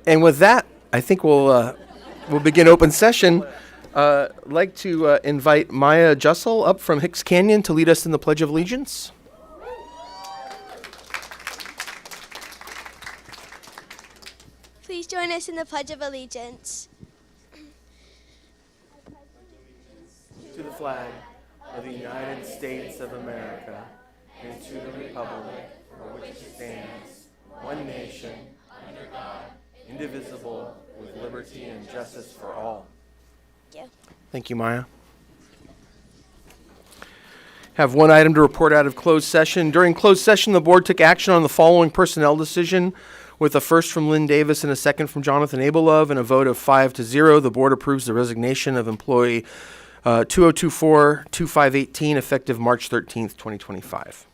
And with that, I think we'll begin open session. I'd like to invite Maya Jussel up from Hicks Canyon to lead us in the Pledge of Allegiance. Please join us in the Pledge of Allegiance. To the flag of the United States of America and to the republic for which it stands, one nation, under God, indivisible, with liberty and justice for all. Thank you. Thank you, Maya. Have one item to report out of closed session. During closed session, the board took action on the following personnel decision, with a first from Lynn Davis and a second from Jonathan Abelove, and a vote of 5-0. The board approves the resignation of employee 2024-2518, effective March 13th, 2025.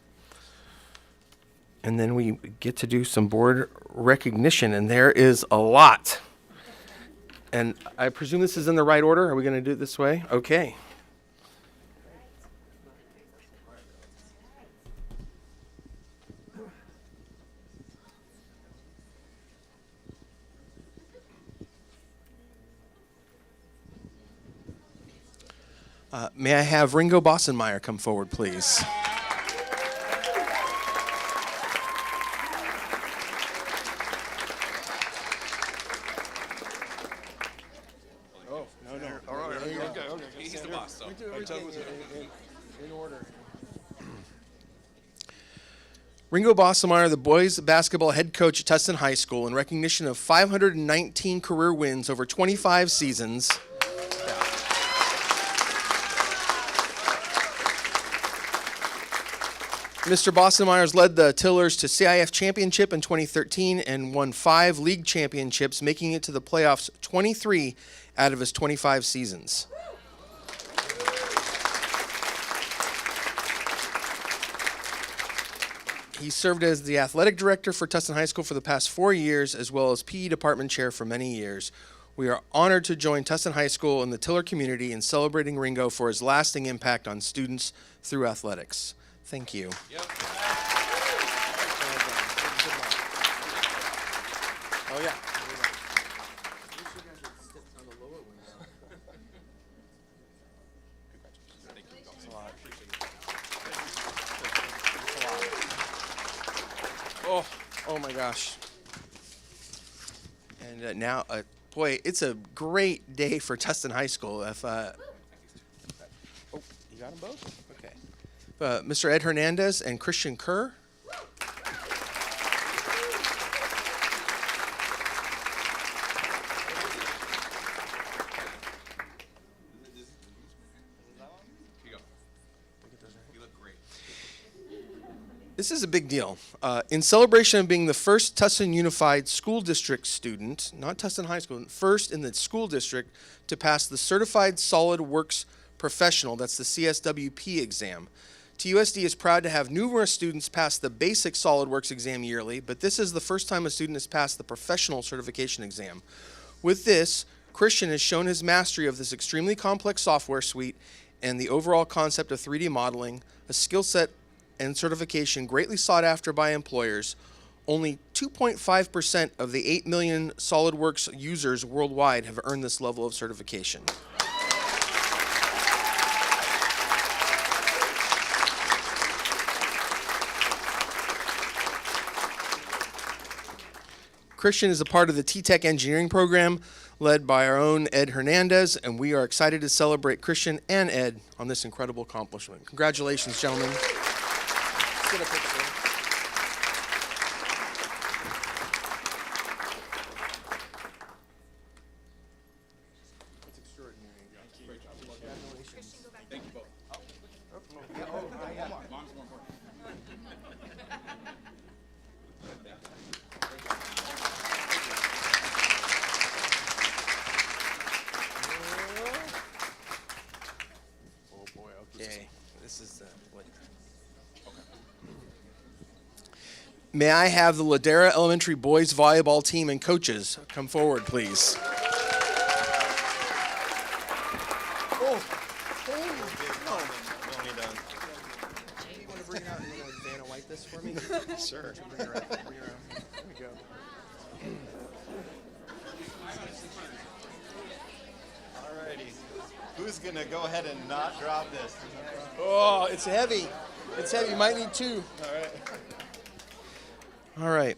And then we get to do some board recognition, and there is a lot. And I presume this is in the right order. Are we going to do it this way? Okay. May I have Ringo Bossenmeyer come forward, please? Oh, no. All right, okay. He's the boss, so. In order. Ringo Bossenmeyer, the boys basketball head coach at Tustin High School, in recognition of 519 career wins over 25 seasons. Mr. Bossenmeyer's led the Tillers to CIF championship in 2013 and won 5 league championships, making it to the playoffs 23 out of his 25 seasons. He served as the athletic director for Tustin High School for the past 4 years, as well as PE department chair for many years. We are honored to join Tustin High School and the Tiller community in celebrating Ringo for his lasting impact on students through athletics. Thank you. Yep. Oh, yeah. Oh my gosh. And now, boy, it's a great day for Tustin High School. If oh, you got them both? Okay. Mr. Ed Hernandez and Christian Kerr. This is a big deal. In celebration of being the first Tustin Unified School District student, not Tustin High School, first in the school district to pass the Certified Solid Works Professional, that's the CSWP exam. TUSD is proud to have numerous students pass the basic SolidWorks exam yearly, but this is the first time a student has passed the professional certification exam. With this, Christian has shown his mastery of this extremely complex software suite and the overall concept of 3D modeling, a skill set and certification greatly sought after by employers. Only 2.5% of the 8 million SolidWorks users worldwide have earned this level of certification. Christian is a part of the T-Tech engineering program led by our own Ed Hernandez, and we are excited to celebrate Christian and Ed on this incredible accomplishment. Congratulations, gentlemen. Let's get a picture. That's extraordinary. Great job. Congratulations. Thank you both. Yeah. Mom's more important. Oh boy, okay. This is what. Okay. May I have the Ladera Elementary boys volleyball team and coaches come forward, please? Oh. You want to bring it out and Vanna White this for me? Sure. Bring her out. There we go. righty. Who's going to go ahead and not drop this? Oh, it's heavy. It's heavy. You might need two. All right. All right.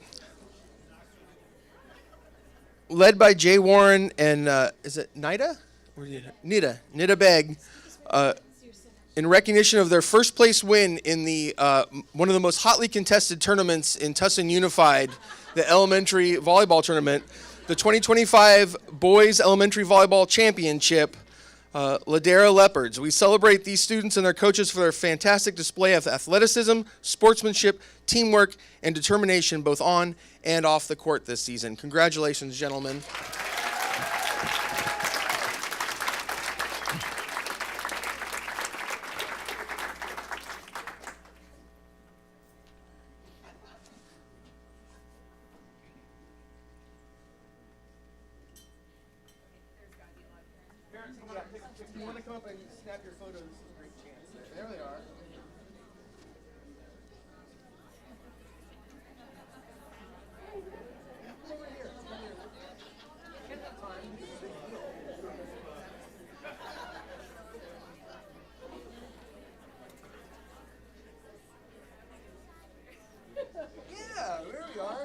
Led by Jay Warren and is it Nida? Nida Beg, in recognition of their first place win in the one of the most hotly contested tournaments in Tustin Unified, the elementary volleyball tournament, the 2025 Boys Elementary Volleyball Championship, Ladera Leopards. We celebrate these students and their coaches for their fantastic display of athleticism, sportsmanship, teamwork, and determination both on and off the court this season. Congratulations, gentlemen. If you want to come up and snap your photos, great chance. There they are. Yeah, there we are.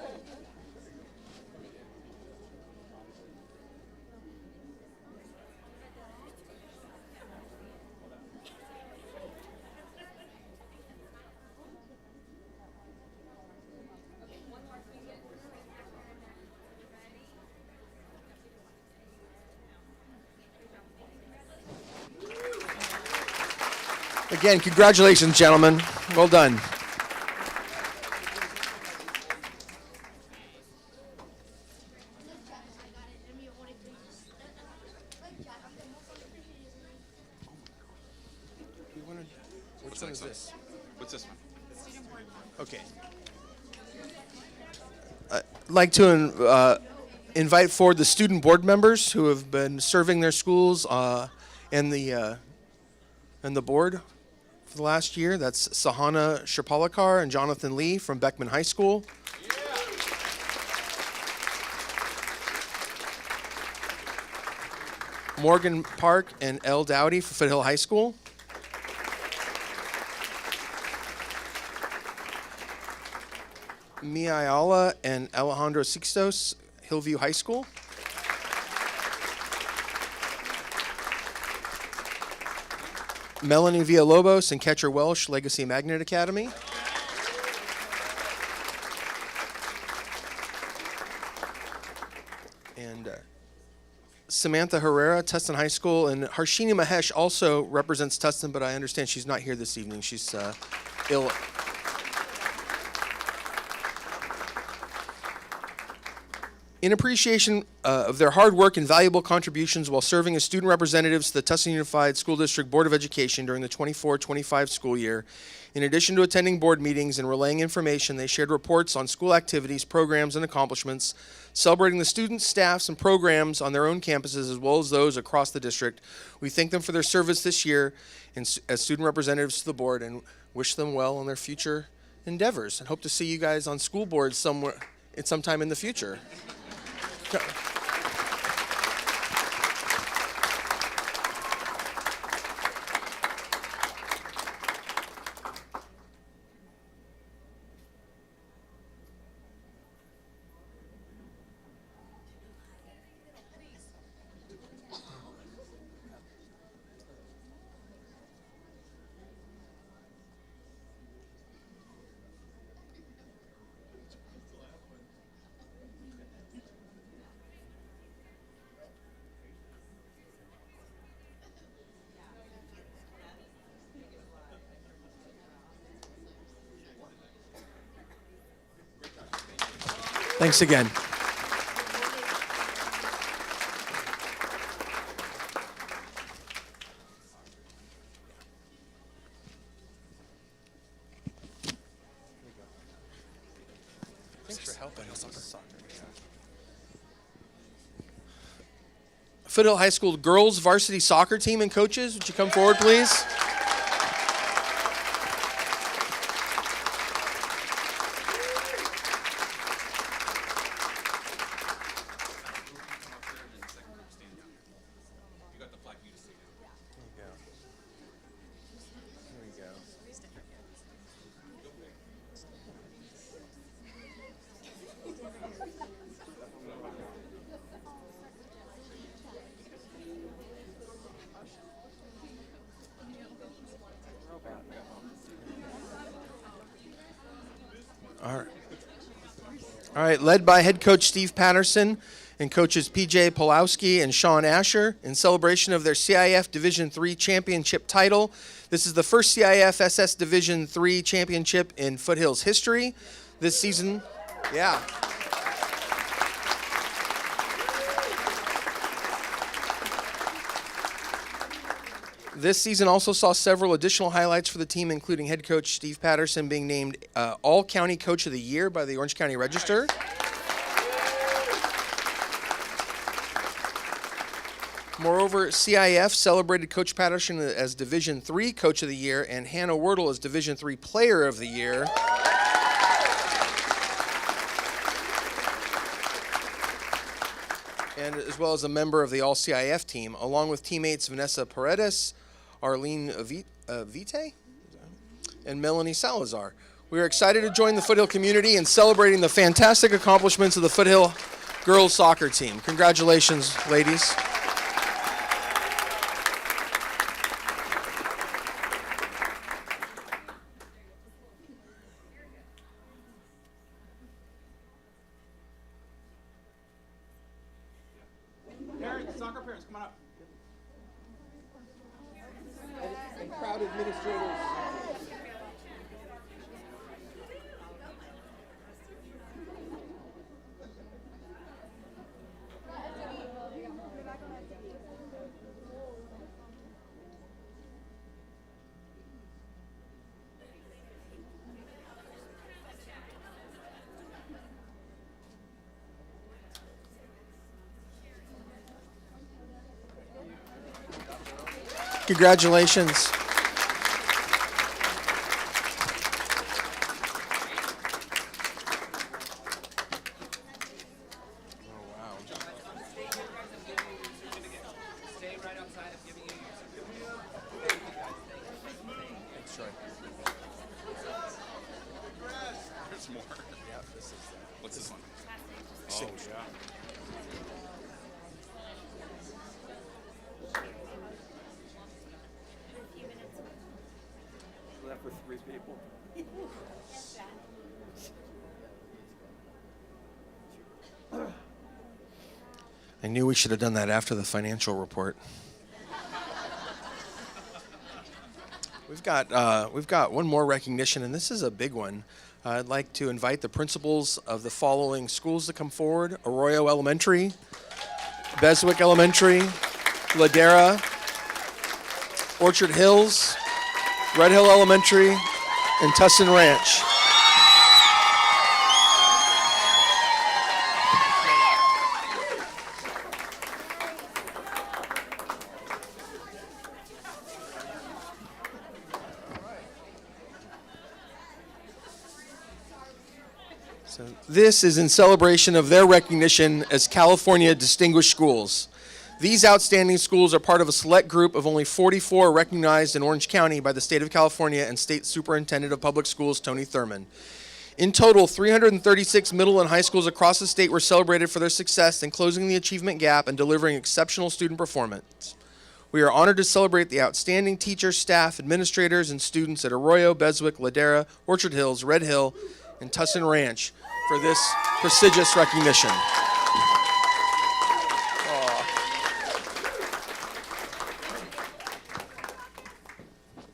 Again, congratulations, gentlemen. Well done. Which one is this? What's this one? Okay. I'd like to invite forward the student board members who have been serving their schools and the board for the last year. That's Sahana Shapalakar and Jonathan Lee from Beckman High School. Morgan Park and Elle Dowdy for Foothill High School. Mia Ayala and Alejandro Sixtos, Hillview High School. Melanie Villalobos and Catcher Welsh, Legacy Magnet Academy. And Samantha Herrera, Tustin High School. And Harshini Mahesh also represents Tustin, but I understand she's not here this evening. She's ill. In appreciation of their hard work and valuable contributions while serving as student representatives to the Tustin Unified School District Board of Education during the 24-25 school year, in addition to attending board meetings and relaying information, they shared reports on school activities, programs, and accomplishments, celebrating the students, staffs, and programs on their own campuses as well as those across the district. We thank them for their service this year as student representatives to the board and wish them well on their future endeavors and hope to see you guys on school boards sometime in the future. Thanks again. Thanks for helping us on the soccer. Foothill High School girls varsity soccer team and coaches, would you come forward, please? You got the flag. All right. All right, led by head coach Steve Patterson and coaches PJ Pulowski and Sean Asher in celebration of their CIF Division III championship title. This is the first CIF SS Division III championship in Foothills history. This season, yeah. This season also saw several additional highlights for the team, including head coach Steve Patterson being named All-County Coach of the Year by the Orange County Register. Moreover, CIF celebrated Coach Patterson as Division III Coach of the Year and Hannah Wordle as Division III Player of the Year. And as well as a member of the All-CIF team, along with teammates Vanessa Paredes, Arlene Vite, and Melanie Salazar. We are excited to join the Foothill community in celebrating the fantastic accomplishments of the Foothill girls soccer team. Congratulations, ladies. Parents, soccer parents, come on up. And crowd administrators. Congratulations. Stay right outside of giving you your Thanks, Troy. There's more. Yeah, this is what's this one? Oh, yeah. Left with 3 people. I knew we should have done that after the financial report. We've got one more recognition, and this is a big one. I'd like to invite the principals of the following schools to come forward: Arroyo Elementary, Beswick Elementary, Ladera, Orchard Hills, Red Hill Elementary, and Tustin Ranch. So this is in celebration of their recognition as California Distinguished Schools. These outstanding schools are part of a select group of only 44 recognized in Orange County by the State of California and State Superintendent of Public Schools, Tony Thurman. In total, 336 middle and high schools across the state were celebrated for their success in closing the achievement gap and delivering exceptional student performance. We are honored to celebrate the outstanding teachers, staff, administrators, and students at Arroyo, Beswick, Ladera, Orchard Hills, Red Hill, and Tustin Ranch for this prestigious recognition.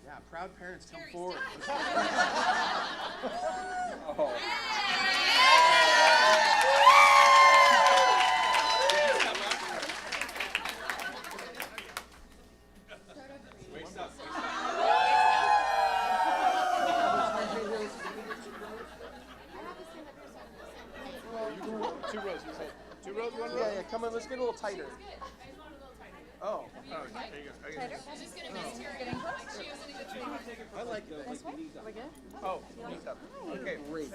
Yeah, proud parents come forward. Two rows, you said. 2 rows, 1 row? Yeah, come on, let's get a little tighter. Oh, Oh, there you go. Okay. I like it. Oh, knees up. Okay, great.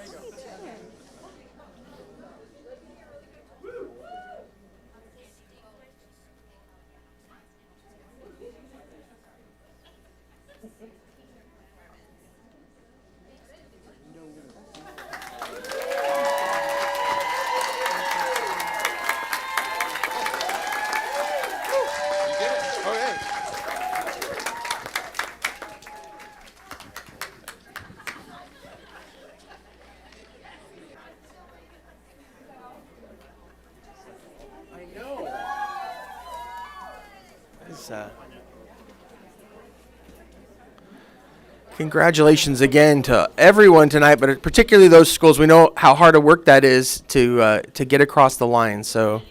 Congratulations again to everyone tonight, but particularly those schools. We know how hard a work that is to get across the line. So,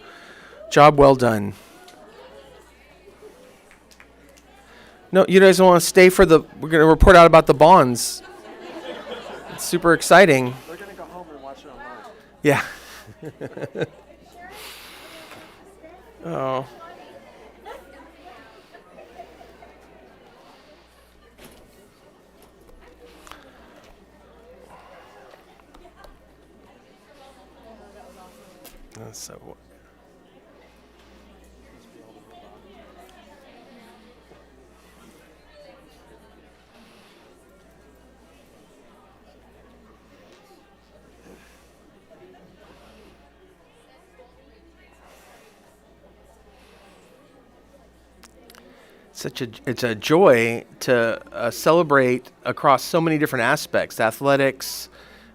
job well done. No, you guys want to stay for the? We're going to report out about the bonds. It's super exciting. They're going to go home and watch it online. Yeah. Oh. So. It's a joy to celebrate across so many different aspects: athletics,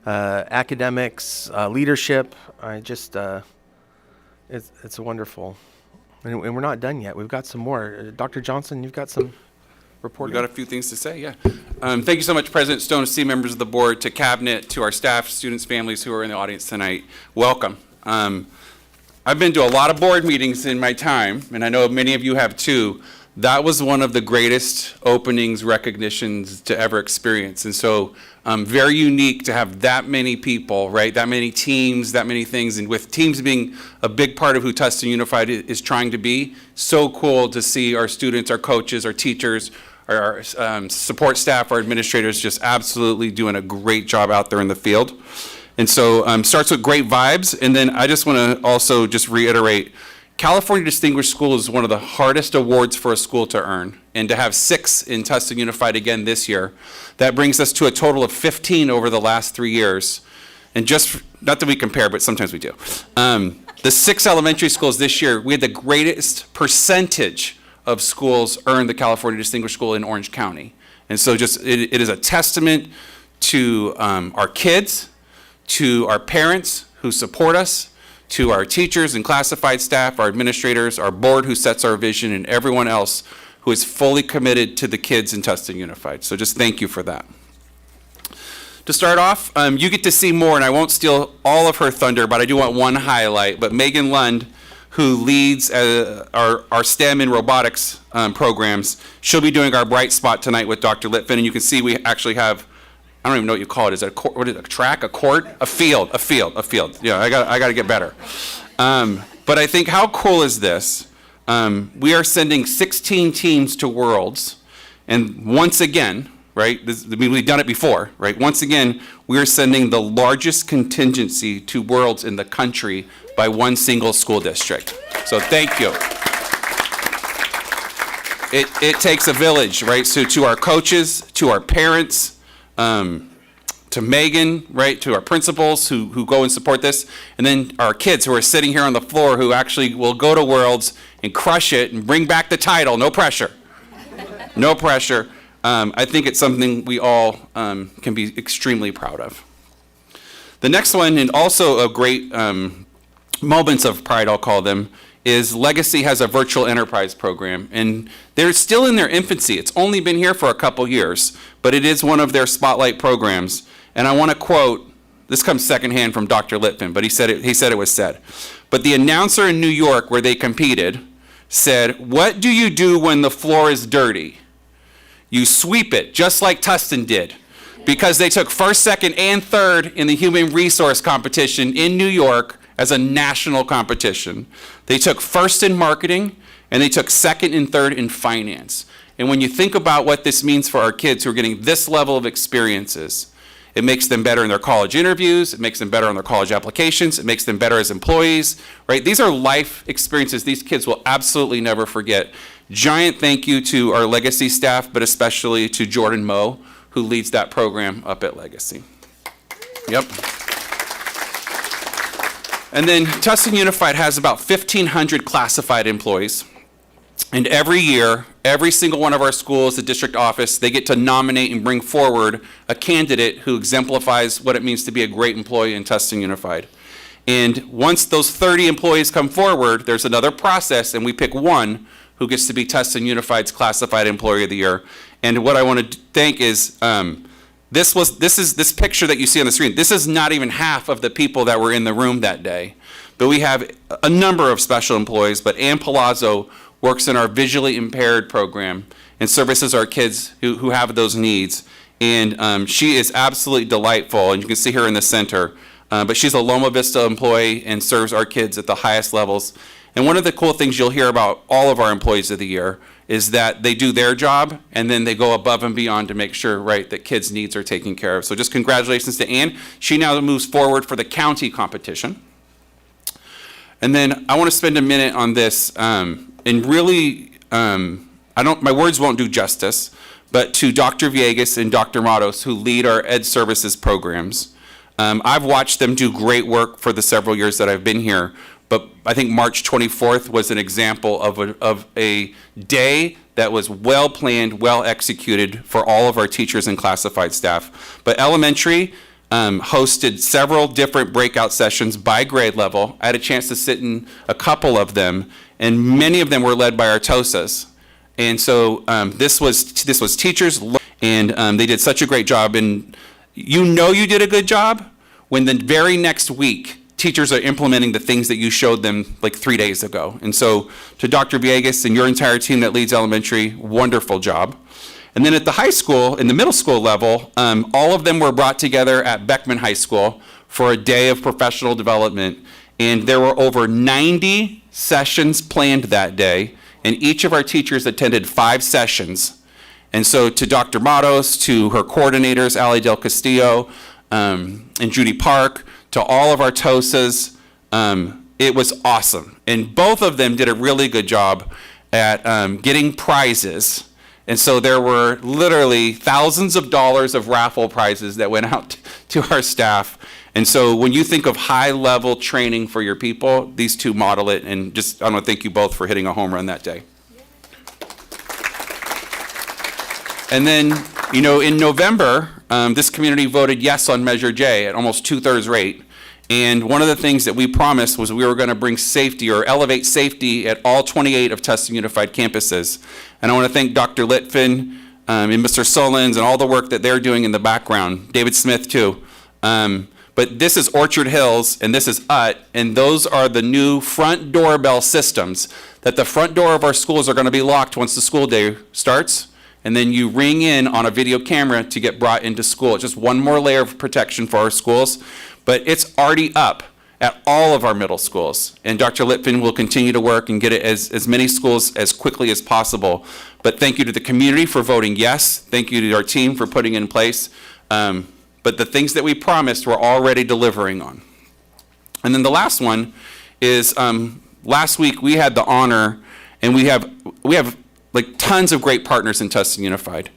academics, leadership. It's wonderful, and we're not done yet. We've got some more. Dr. Johnson, you've got some reporting. We've got a few things to say, yeah. Thank you so much, President Stone, to members of the board, to cabinet, to our staff, students, families who are in the audience tonight. Welcome. I've been to a lot of board meetings in my time, and I know many of you have too. That was one of the greatest openings, recognitions to ever experience. And so very unique to have that many people, right? That many teams, that many things. And with teams being a big part of who Tustin Unified is trying to be, so cool to see our students, our coaches, our teachers, our support staff, our administrators just absolutely doing a great job out there in the field. And so starts with great vibes. And then I just want to also just reiterate, California Distinguished School is one of the hardest awards for a school to earn, and to have 6 in Tustin Unified again this year, that brings us to a total of 15 over the last 3 years. And just, not that we compare, but sometimes we do. The 6 elementary schools this year, we had the greatest percentage of schools earn the California Distinguished School in Orange County. And so just, it is a testament to our kids, to our parents who support us, to our teachers and classified staff, our administrators, our board who sets our vision, and everyone else who is fully committed to the kids in Tustin Unified. So just thank you for that. To start off, you get to see more, and I won't steal all of her thunder, but I do want one highlight. But Megan Lund, who leads our STEM and robotics programs, she'll be doing our Bright Spot tonight with Dr. Litfin, and you can see we actually have, I don't even know what you call it. Is it what is it, a track, a court? A field. Yeah, I got to get better. But I think, how cool is this? We are sending 16 teams to Worlds, and once again, right, we've done it before, right? Once again, we are sending the largest contingency to Worlds in the country by one single school district. So thank you. It takes a village, right? So to our coaches, to our parents, to Megan, right, to our principals who go and support this, and then our kids who are sitting here on the floor who actually will go to Worlds and crush it and bring back the title. No pressure. No pressure. I think it's something we all can be extremely proud of. The next one, and also a great moments of pride, I'll call them, is Legacy has a virtual enterprise program, and they're still in their infancy. It's only been here for a couple years, but it is one of their spotlight programs. And I want to quote, this comes secondhand from Dr. Litfin, but he said it was said. But the announcer in New York where they competed said, "What do you do when the floor is dirty? You sweep it, just like Tustin did." Because they took first, second, and third in the human resource competition in New York as a national competition. They took first in marketing, and they took second and third in finance. And when you think about what this means for our kids who are getting this level of experiences, it makes them better in their college interviews, it makes them better on their college applications, it makes them better as employees, right? These are life experiences these kids will absolutely never forget. Giant thank you to our Legacy staff, but especially to Jordan Moe, who leads that program up at Legacy. Yep. And then Tustin Unified has about 1,500 classified employees. And every year, every single one of our schools, the district office, they get to nominate and bring forward a candidate who exemplifies what it means to be a great employee in Tustin Unified. And once those 30 employees come forward, there's another process, and we pick one who gets to be Tustin Unified's Classified Employee of the Year. And what I want to thank is this picture that you see on the screen. This is not even half of the people that were in the room that day. But we have a number of special employees, but Ann Palazzo works in our visually impaired program and services our kids who have those needs. And she is absolutely delightful, and you can see her in the center. But she's a Loma Vista employee and serves our kids at the highest levels. And one of the cool things you'll hear about all of our employees of the year is that they do their job, and then they go above and beyond to make sure, right, that kids' needs are taken care of. So just congratulations to Ann. She now moves forward for the county competition. And then I want to spend a minute on this, and really, my words won't do justice, but to Dr. Villegas and Dr. Matos, who lead our Ed Services programs. I've watched them do great work for the several years that I've been here, but I think March 24th was an example of a day that was well planned, well executed for all of our teachers and classified staff. But elementary hosted several different breakout sessions by grade level. I had a chance to sit in a couple of them, and many of them were led by our TOSAs. And so this was teachers, and they did such a great job. And you know you did a good job when the very next week teachers are implementing the things that you showed them like 3 days ago. And so to Dr. Villegas and your entire team that leads elementary, wonderful job. And then at the high school, in the middle school level, all of them were brought together at Beckman High School for a day of professional development. And there were over 90 sessions planned that day, and each of our teachers attended 5 sessions. And so to Dr. Matos, to her coordinators, Ali Del Castillo and Judy Park, to all of our TOSAs, it was awesome. And both of them did a really good job at getting prizes. And so there were literally thousands of dollars of raffle prizes that went out to our staff. And so when you think of high-level training for your people, these two model it. And just, I want to thank you both for hitting a home run that day. And then, you know, in November, this community voted yes on Measure J at almost 2/3 rate. And one of the things that we promised was we were going to bring safety or elevate safety at all 28 of Tustin Unified campuses. And I want to thank Dr. Litvin and Mr. Solons and all the work that they're doing in the background. David Smith, too. But this is Orchard Hills, and this is UT, and those are the new front doorbell systems that the front door of our schools are going to be locked once the school day starts. And then you ring in on a video camera to get brought into school. It's just one more layer of protection for our schools. But it's already up at all of our middle schools. And Dr. Litvin will continue to work and get it as many schools as quickly as possible. But thank you to the community for voting yes. Thank you to our team for putting it in place. But the things that we promised we're already delivering on. And then the last one is last week we had the honor, and we have like tons of great partners in Tustin Unified.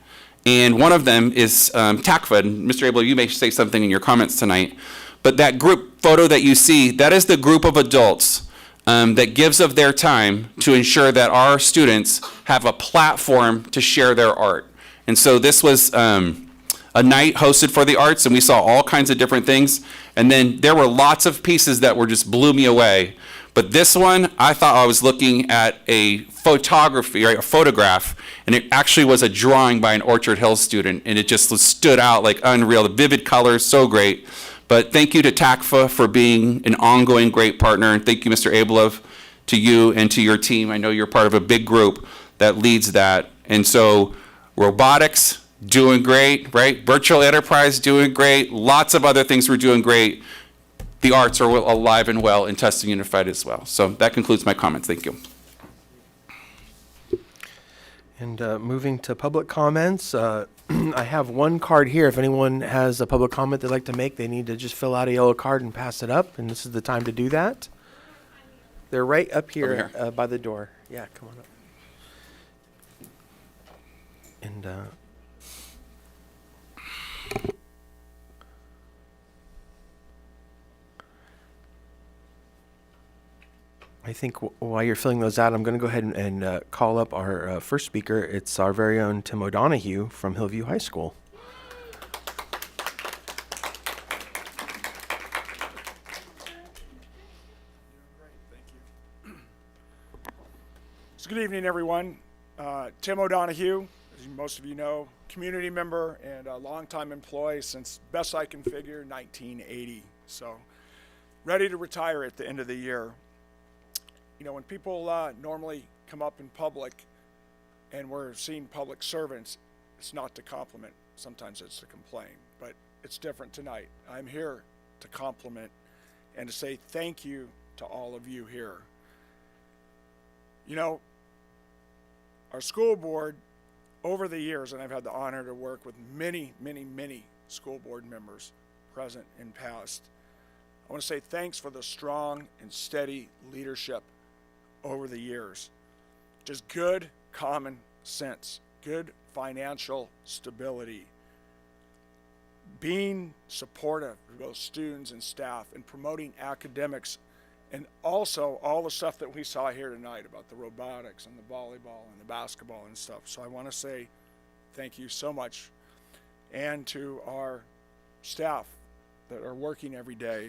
And one of them is TACFA. And Mr. Abel, you may say something in your comments tonight. But that group photo that you see, that is the group of adults that gives of their time to ensure that our students have a platform to share their art. And so this was a night hosted for the arts, and we saw all kinds of different things. And then there were lots of pieces that just blew me away. But this one, I thought I was looking at a photography, right, a photograph, and it actually was a drawing by an Orchard Hills student, and it just stood out like unreal. The vivid colors, so great. But thank you to TACFA for being an ongoing great partner, and thank you, Mr. Abelov, to you and to your team. I know you're part of a big group that leads that. And so robotics, doing great, right? Virtual enterprise, doing great. Lots of other things we're doing great. The arts are alive and well in Tustin Unified as well. So that concludes my comments. Thank you. And moving to public comments, I have one card here. If anyone has a public comment they'd like to make, they need to just fill out a yellow card and pass it up, and this is the time to do that. They're right up here, by the door. Yeah, come on up. And I think while you're filling those out, I'm going to go ahead and call up our first speaker. It's our very own Tim O'Donohue from Hillview High School. So good evening, everyone. Tim O'Donohue, as most of you know, community member and a longtime employee since, best I can figure, 1980. So ready to retire at the end of the year. You know, when people normally come up in public and we're seeing public servants, it's not to compliment. Sometimes it's to complain, but it's different tonight. I'm here to compliment and to say thank you to all of you here. You know, our school board, over the years, and I've had the honor to work with many, many, many school board members, present and past. I want to say thanks for the strong and steady leadership over the years. Just good common sense, good financial stability, being supportive of both students and staff, and promoting academics, and also all the stuff that we saw here tonight about the robotics and the volleyball and the basketball and stuff. So I want to say thank you so much. And to our staff that are working every day,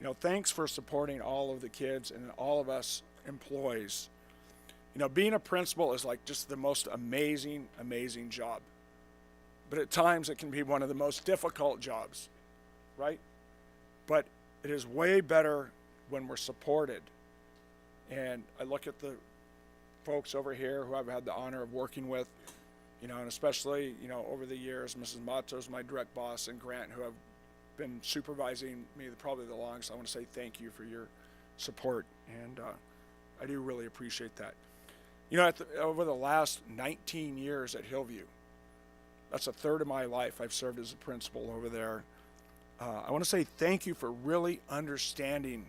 you know, thanks for supporting all of the kids and all of us employees. You know, being a principal is like just the most amazing, amazing job. But at times it can be one of the most difficult jobs, right? But it is way better when we're supported. And I look at the folks over here who I've had the honor of working with, you know, and especially, you know, over the years, Mrs. Matos, my direct boss, and Grant, who have been supervising me probably the longest. I want to say thank you for your support, and I do really appreciate that. You know, over the last 19 years at Hillview, that's a third of my life I've served as a principal over there. I want to say thank you for really understanding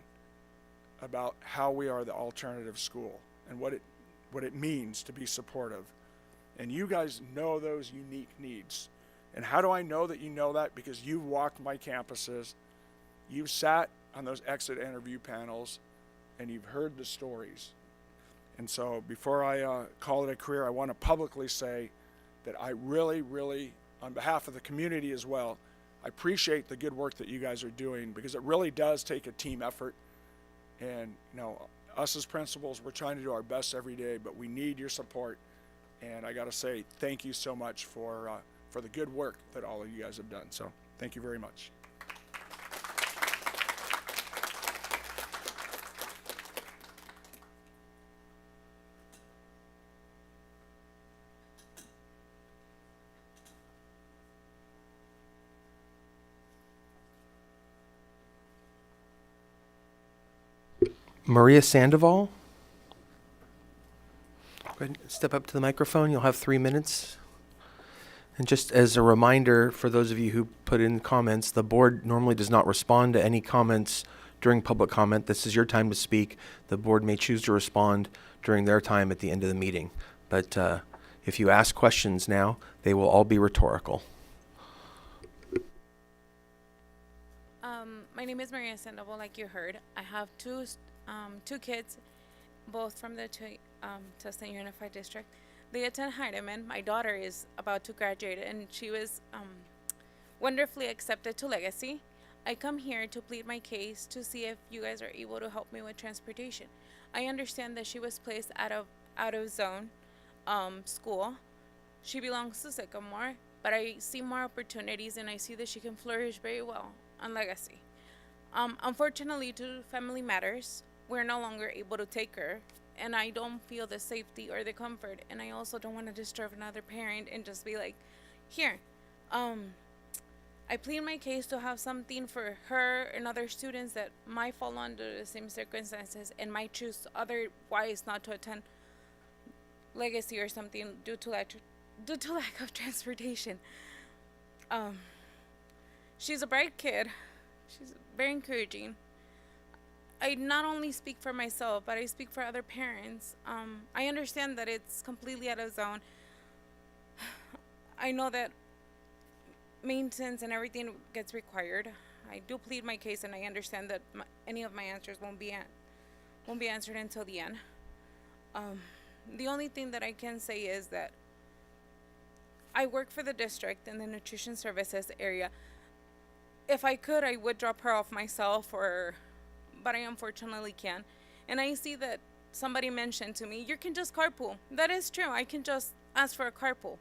about how we are the alternative school and what it means to be supportive. And you guys know those unique needs. And how do I know that you know that? Because you've walked my campuses, you've sat on those exit interview panels, and you've heard the stories. And so before I call it a career, I want to publicly say that I really, really, on behalf of the community as well, I appreciate the good work that you guys are doing, because it really does take a team effort. And, you know, us as principals, we're trying to do our best every day, but we need your support. And I got to say thank you so much for the good work that all of you guys have done. So thank you very much. Maria Sandoval. Go ahead and step up to the microphone. You'll have 3 minutes. And just as a reminder for those of you who put in comments, the board normally does not respond to any comments during public comment. This is your time to speak. The board may choose to respond during their time at the end of the meeting. But if you ask questions now, they will all be rhetorical. My name is Maria Sandoval, like you heard. I have two kids, both from the Tustin Unified District. They attend Heidemann. My daughter is about to graduate, and she was wonderfully accepted to Legacy. I come here to plead my case to see if you guys are able to help me with transportation. I understand that she was placed out of zone school. She belongs to Sycamore, but I see more opportunities, and I see that she can flourish very well on Legacy. Unfortunately, due to family matters, we're no longer able to take her, and I don't feel the safety or the comfort, and I also don't want to disturb another parent and just be like, here. I plead my case to have something for her and other students that might fall under the same circumstances and might choose otherwise not to attend Legacy or something due to lack of transportation. She's a bright kid. She's very encouraging. I not only speak for myself, but I speak for other parents. I understand that it's completely out of zone. I know that maintenance and everything gets required. I do plead my case, and I understand that any of my answers won't be answered until the end. The only thing that I can say is that I work for the district in the nutrition services area. If I could, I would drop her off myself, but I unfortunately can't. And I see that somebody mentioned to me, you can just carpool. That is true. I can just ask for a carpool.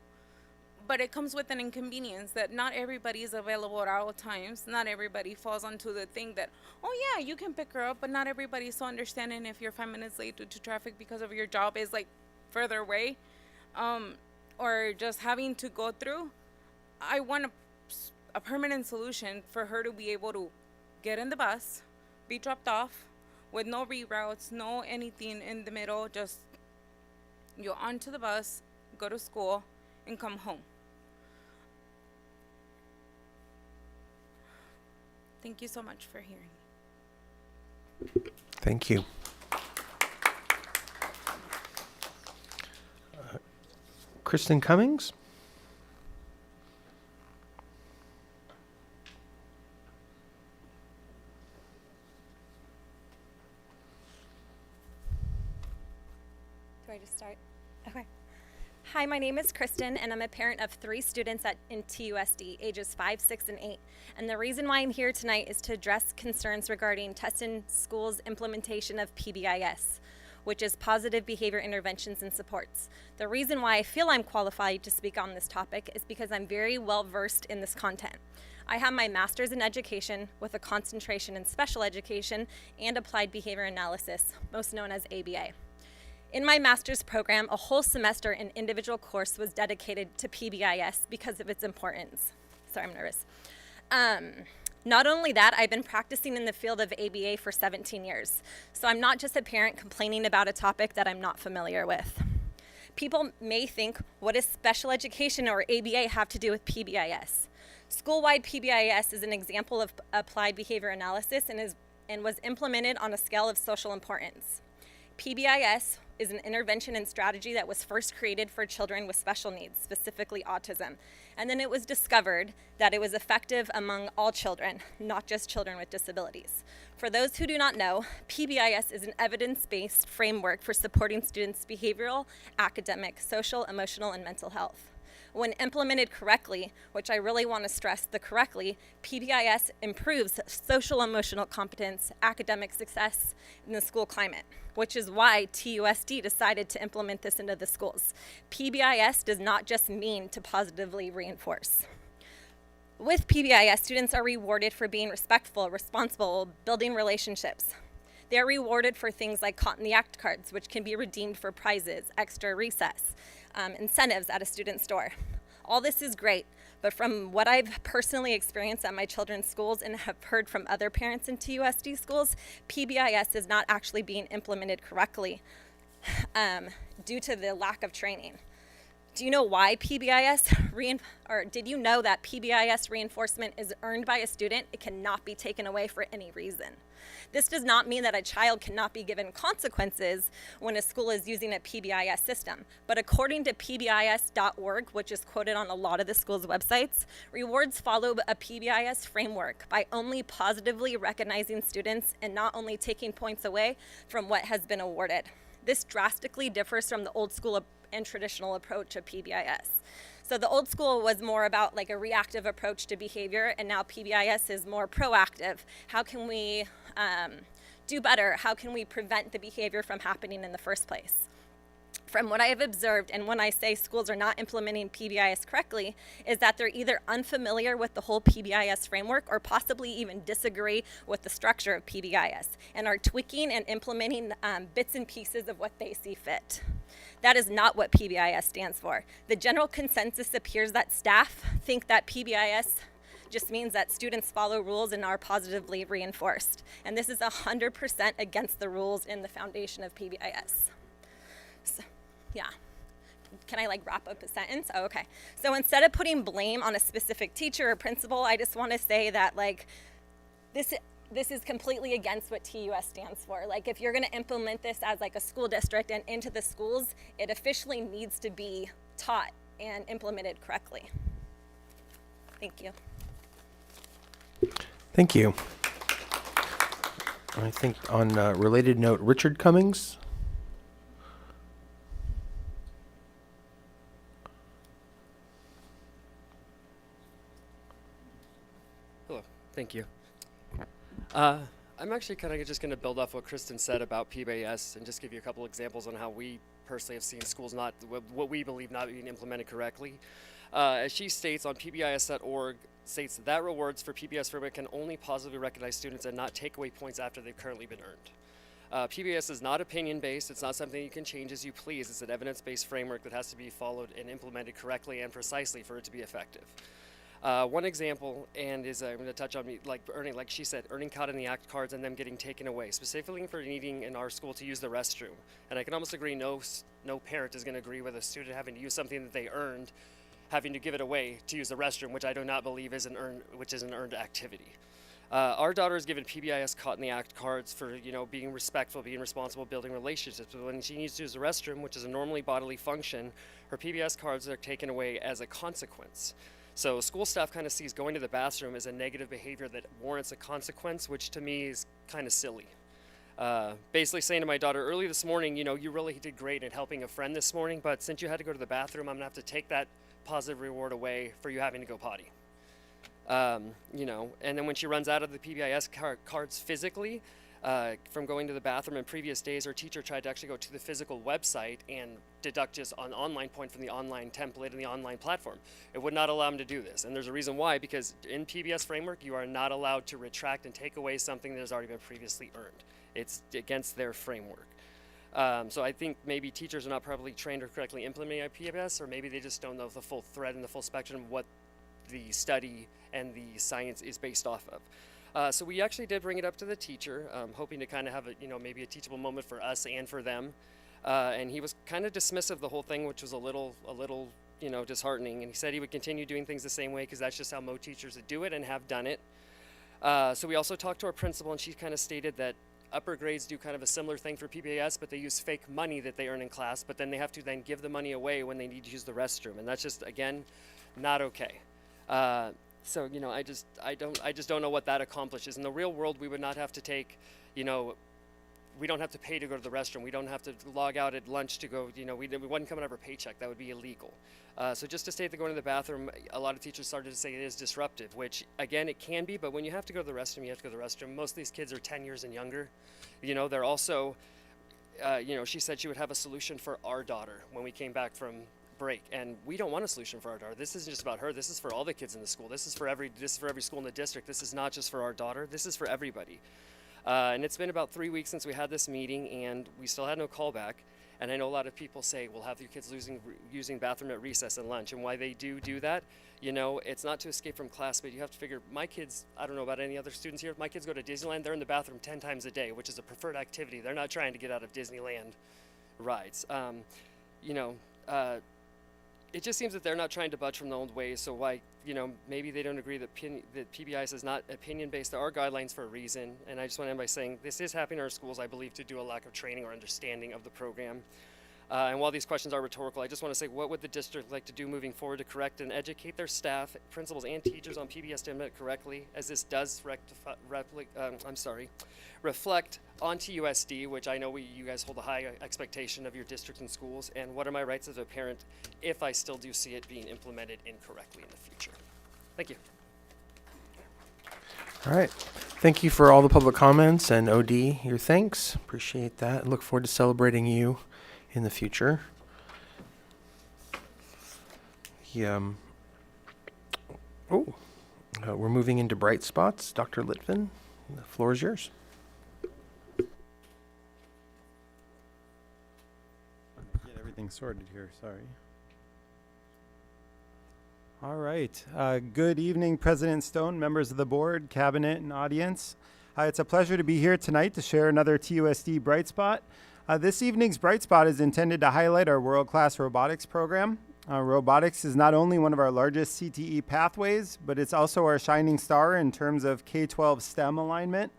But it comes with an inconvenience that not everybody is available at all times. Not everybody falls onto the thing that, oh yeah, you can pick her up, but not everybody's so understanding if you're 5 minutes late due to traffic because of your job is like further away, or just having to go through. I want a permanent solution for her to be able to get in the bus, be dropped off with no reroutes, no anything in the middle, just you're onto the bus, go to school, and come home. Thank you so much for hearing me. Thank you. Kristen Cummings? Do I just start? Okay. Hi, my name is Kristen, and I'm a parent of 3 students in TUSD, ages 5, 6, and 8. And the reason why I'm here tonight is to address concerns regarding Tustin School's implementation of PBIS, which is Positive Behavior Interventions and Supports. The reason why I feel I'm qualified to speak on this topic is because I'm very well versed in this content. I have my master's in education with a concentration in special education and applied behavior analysis, most known as ABA. In my master's program, a whole semester and individual course was dedicated to PBIS because of its importance. Sorry, I'm nervous. Not only that, I've been practicing in the field of ABA for 17 years. So I'm not just a parent complaining about a topic that I'm not familiar with. People may think, what does special education or ABA have to do with PBIS? School-wide PBIS is an example of applied behavior analysis and was implemented on a scale of social importance. PBIS is an intervention and strategy that was first created for children with special needs, specifically autism. And then it was discovered that it was effective among all children, not just children with disabilities. For those who do not know, PBIS is an evidence-based framework for supporting students' behavioral, academic, social, emotional, and mental health. When implemented correctly, which I really want to stress the correctly, PBIS improves social emotional competence, academic success in the school climate, which is why TUSD decided to implement this into the schools. PBIS does not just mean to positively reinforce. With PBIS, students are rewarded for being respectful, responsible, building relationships. They are rewarded for things like Caught in the Act cards, which can be redeemed for prizes, extra recess, incentives at a student store. All this is great, but from what I've personally experienced at my children's schools and have heard from other parents in TUSD schools, PBIS is not actually being implemented correctly due to the lack of training. Do you know why did you know that PBIS reinforcement is earned by a student? It cannot be taken away for any reason. This does not mean that a child cannot be given consequences when a school is using a PBIS system. But according to pbis.org, which is quoted on a lot of the school's websites, rewards follow a PBIS framework by only positively recognizing students and not only taking points away from what has been awarded. This drastically differs from the old school and traditional approach of PBIS. So the old school was more about like a reactive approach to behavior, and now PBIS is more proactive. How can we do better? How can we prevent the behavior from happening in the first place? From what I have observed, and when I say schools are not implementing PBIS correctly, is that they're either unfamiliar with the whole PBIS framework or possibly even disagree with the structure of PBIS and are tweaking and implementing bits and pieces of what they see fit. That is not what PBIS stands for. The general consensus appears that staff think that PBIS just means that students follow rules and are positively reinforced. And this is 100% against the rules in the foundation of PBIS. So, yeah. Can I like wrap up a sentence? Oh, okay. So instead of putting blame on a specific teacher or principal, I just want to say that like this is completely against what TUS stands for. Like if you're going to implement this as like a school district and into the schools, it officially needs to be taught and implemented correctly. Thank you. Thank you. I think on a related note, Richard Cummings. Hello, thank you. My I'm actually kind of just going to build off what Kristen said about PBIS and just give you a couple examples on how we personally have seen schools not, what we believe not being implemented correctly. As she states on pbis.org, states that rewards for PBS framework can only positively recognize students and not take away points after they've currently been earned. PBS is not opinion-based. It's not something you can change as you please. It's an evidence-based framework that has to be followed and implemented correctly and precisely for it to be effective. One example, and is I'm going to touch on like she said, earning caught in the act cards and them getting taken away, specifically for needing in our school to use the restroom. And I can almost agree, no parent is going to agree with a student having to use something that they earned, having to give it away to use the restroom, which I do not believe is an earned activity. Our daughter is given PBIS caught in the act cards for being respectful, being responsible, building relationships. But when she needs to use the restroom, which is a normally bodily function, her PBS cards are taken away as a consequence. So school staff kind of sees going to the bathroom as a negative behavior that warrants a consequence, which to me is kind of silly. Basically saying to my daughter early this morning, you really did great in helping a friend this morning, but since you had to go to the bathroom, I'm gonna have to take that positive reward away for you having to go potty. And then when she runs out of the PBIS cards physically, from going to the bathroom in previous days, her teacher tried to actually go to the physical website and deduct just an online point from the online template and the online platform. It would not allow them to do this. And there's a reason why, because in PBS framework, you are not allowed to retract and take away something that has already been previously earned. It's against their framework. So I think maybe teachers are not properly trained or correctly implementing PBS, or maybe they just don't know the full thread and the full spectrum of what the study and the science is based off of. So we actually did bring it up to the teacher, hoping to kind of have maybe a teachable moment for us and for them. And he was kind of dismissive of the whole thing, which was a little disheartening. And he said he would continue doing things the same way because that's just how most teachers would do it and have done it. So we also talked to our principal, and she kind of stated that upper grades do kind of a similar thing for PBIS, but they use fake money that they earn in class, but then they have to then give the money away when they need to use the restroom, and that's just, again, not okay. So I just don't know what that accomplishes. In the real world, we would not have to take, we don't have to pay to go to the restroom. We don't have to log out at lunch to go, we wouldn't come out of our paycheck. That would be illegal. So just to state that going to the bathroom, a lot of teachers started to say it is disruptive, which again, it can be, but when you have to go to the restroom, you have to go to the restroom. Most of these kids are 10 years and younger. They're also, she said she would have a solution for our daughter when we came back from break, and we don't want a solution for our daughter. This isn't just about her. This is for all the kids in the school. This is for every school in the district. This is not just for our daughter. This is for everybody. And it's been about 3 weeks since we had this meeting, and we still had no callback. And I know a lot of people say, well, have your kids using bathroom at recess and lunch. And why they do that, it's not to escape from class, but you have to figure, my kids, I don't know about any other students here, my kids go to Disneyland, they're in the bathroom 10 times a day, which is a preferred activity. They're not trying to get out of Disneyland rides. It just seems that they're not trying to budge from the old ways, so why, maybe they don't agree that PBIS is not opinion-based. There are guidelines for a reason, and I just want to end by saying this is happening in our schools, I believe, to do a lack of training or understanding of the program. And while these questions are rhetorical, I just want to say, what would the district like to do moving forward to correct and educate their staff, principals, and teachers on PBS to implement correctly, as this does reflect on TUSD, which I know you guys hold a high expectation of your district and schools, and what are my rights as a parent if I still do see it being implemented incorrectly in the future? Thank you. All right. Thank you for all the public comments, and OD, your thanks. Appreciate that. Look forward to celebrating you in the future. We're moving into bright spots. Dr. Litvin, the floor is yours. Get everything sorted here, sorry. All right. Good evening, President Stone, members of the board, cabinet, and audience. It's a pleasure to be here tonight to share another TUSD Bright Spot. This evening's Bright Spot is intended to highlight our world-class robotics program. Robotics is not only one of our largest CTE pathways, but it's also our shining star in terms of K-12 STEM alignment,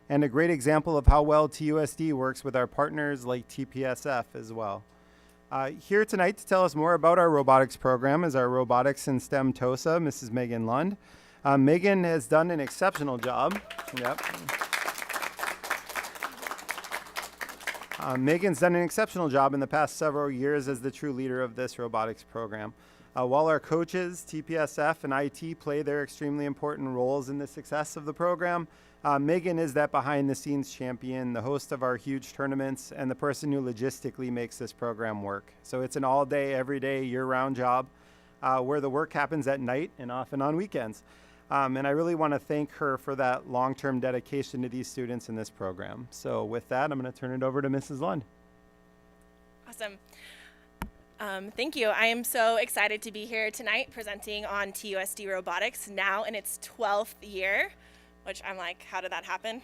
and a great example of how well TUSD works with our partners like TPSF as well. Here tonight to tell us more about our robotics program is our Robotics and STEM TOSA, Mrs. Megan Lund. Megan has done an exceptional job. Yep. Megan's done an exceptional job in the past several years as the true leader of this robotics program. While our coaches, TPSF, and IT play their extremely important roles in the success of the program, Megan is that behind-the-scenes champion, the host of our huge tournaments, and the person who logistically makes this program work. So it's an all-day, everyday, year-round job where the work happens at night and often on weekends. And I really want to thank her for that long-term dedication to these students in this program. So with that, I'm going to turn it over to Mrs. Lund. Awesome. Thank you. I am so excited to be here tonight presenting on TUSD Robotics, now in its 12th year, which I'm like, how did that happen?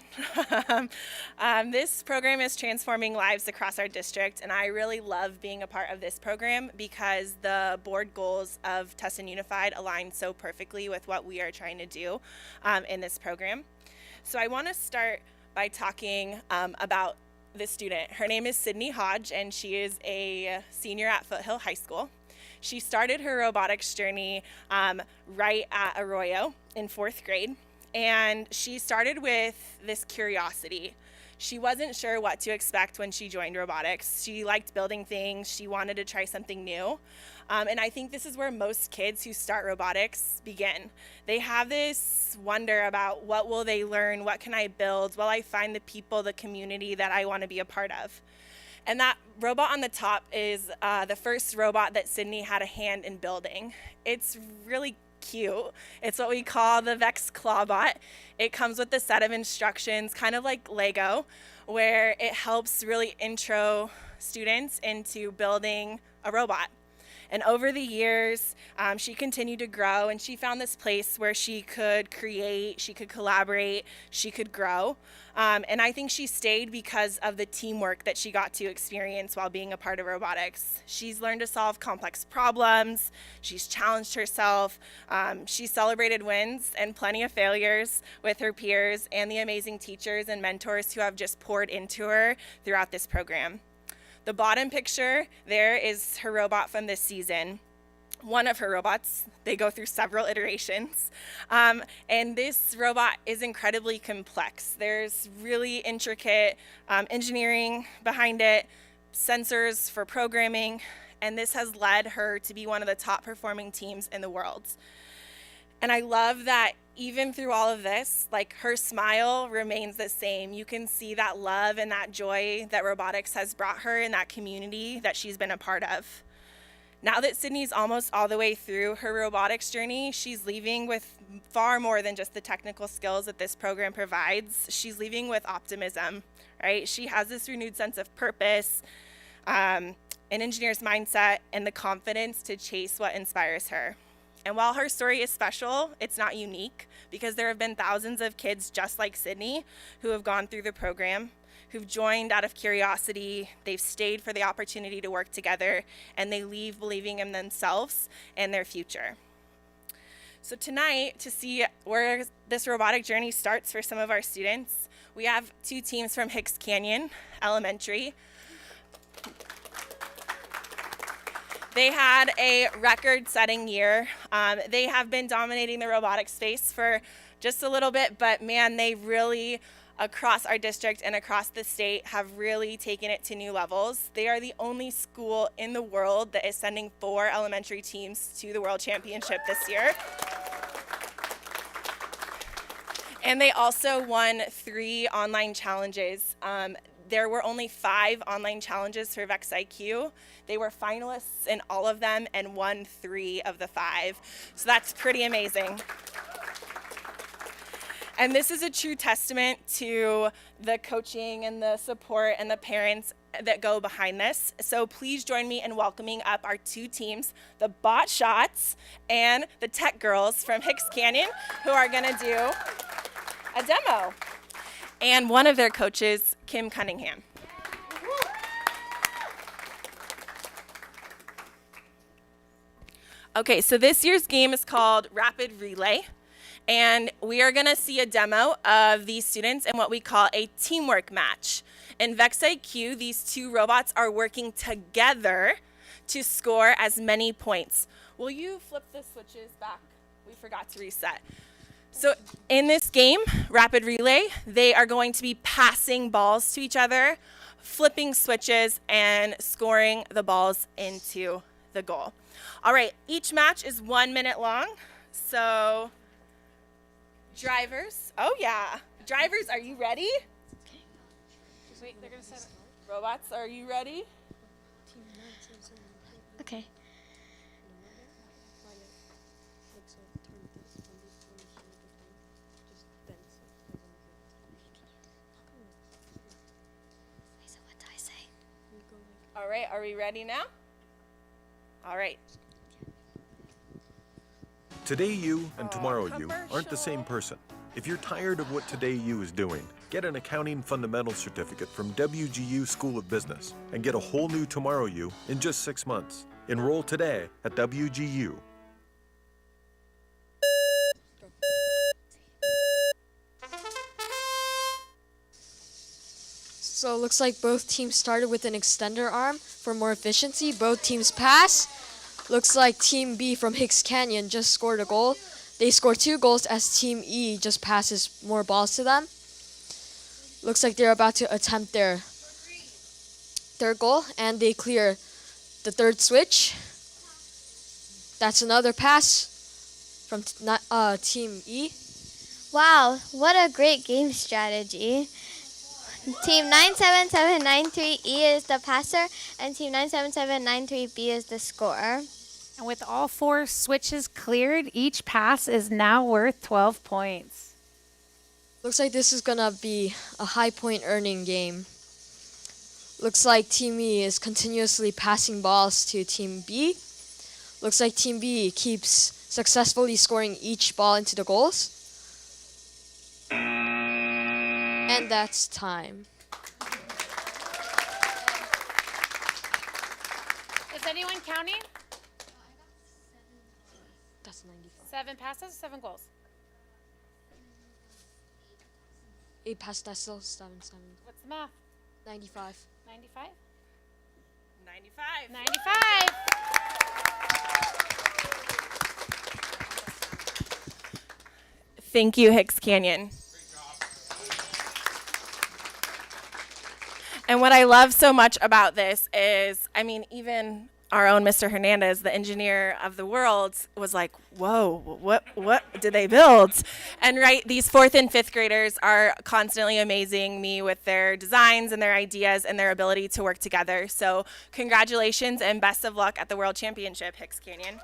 This program is transforming lives across our district, and I really love being a part of this program because the board goals of Tustin Unified align so perfectly with what we are trying to do in this program. So I want to start by talking about this student. Her name is Sydney Hodge, and she is a senior at Foothill High School. She started her robotics journey right at Arroyo in 4th grade. And she started with this curiosity. She wasn't sure what to expect when she joined robotics. She liked building things. She wanted to try something new. And I think this is where most kids who start robotics begin. They have this wonder about what will they learn? What can I build? Will I find the people, the community that I want to be a part of? And that robot on the top is the first robot that Sydney had a hand in building. It's really cute. It's what we call the Vex Clawbot. It comes with a set of instructions, kind of like Lego, where it helps really intro students into building a robot. And over the years, she continued to grow, and she found this place where she could create, she could collaborate, she could grow. And I think she stayed because of the teamwork that she got to experience while being a part of robotics. She's learned to solve complex problems, she's challenged herself, she's celebrated wins and plenty of failures with her peers and the amazing teachers and mentors who have just poured into her throughout this program. The bottom picture there is her robot from this season. One of her robots. They go through several iterations. And this robot is incredibly complex. There's really intricate engineering behind it, sensors for programming, and this has led her to be one of the top performing teams in the world. And I love that even through all of this, like, her smile remains the same. You can see that love and that joy that robotics has brought her in that community that she's been a part of. Now that Sydney's almost all the way through her robotics journey, she's leaving with far more than just the technical skills that this program provides. She's leaving with optimism, right? She has this renewed sense of purpose, an engineer's mindset, and the confidence to chase what inspires her. And while her story is special, it's not unique, because there have been thousands of kids just like Sydney who have gone through the program, who've joined out of curiosity, they've stayed for the opportunity to work together, and they leave believing in themselves and their future. So tonight, to see where this robotic journey starts for some of our students, we have 2 teams from Hicks Canyon Elementary. They had a record-setting year. They have been dominating the robotics space for just a little bit, but man, they really, across our district and across the state, have really taken it to new levels. They are the only school in the world that is sending 4 elementary teams to the World Championship this year. And they also won 3 online challenges. There were only 5 online challenges for Vex IQ. They were finalists in all of them and won 3 of the 5. So that's pretty amazing. And this is a true testament to the coaching and the support and the parents that go behind this. So please join me in welcoming up our 2 teams, the Bot Shots and the Tech Girls from Hicks Canyon, who are gonna do a demo. And one of their coaches, Kim Cunningham. Okay, so this year's game is called Rapid Relay. And we are gonna see a demo of these students in what we call a teamwork match. In Vex IQ, these 2 robots are working together to score as many points. Will you flip the switches back? We forgot to reset. So in this game, Rapid Relay, they are going to be passing balls to each other, flipping switches, and scoring the balls into the goal. All right, each match is 1 minute long. So drivers, oh yeah. Drivers, are you ready? Wait, they're gonna set it. Robots, are you ready? Okay. So what do I say? All right, are we ready now? All right. Today you and tomorrow you aren't the same person. If you're tired of what Today You is doing, get an Accounting Fundamentals Certificate from WGU School of Business and get a whole new Tomorrow You in just 6 months. Enroll today at WGU. So it looks like both teams started with an extender arm for more efficiency. Both teams pass. Looks like Team B from Hicks Canyon just scored a goal. They score 2 goals as Team E just passes more balls to them. Looks like they're about to attempt their third goal, and they clear the third switch. That's another pass from Team E. Wow, what a great game strategy. Team 97793E is the passer, and Team 97793B is the scorer. And with all 4 switches cleared, each pass is now worth 12 points. Looks like this is gonna be a high point earning game. Looks like Team E is continuously passing balls to Team B. Looks like Team B keeps successfully scoring each ball into the goals. And that's time. Is anyone counting? That's 95. 7 passes, 7 goals. 8 passes, that's still 7. What's the math? 95. 95? 95. 95. Thank you, Hicks Canyon. And what I love so much about this is, I mean, even our own Mr. Hernandez, the engineer of the world, was like, whoa, what did they build? And right, these 4th and 5th graders are constantly amazing me with their designs and their ideas and their ability to work together. So congratulations and best of luck at the World Championship, Hicks Canyon.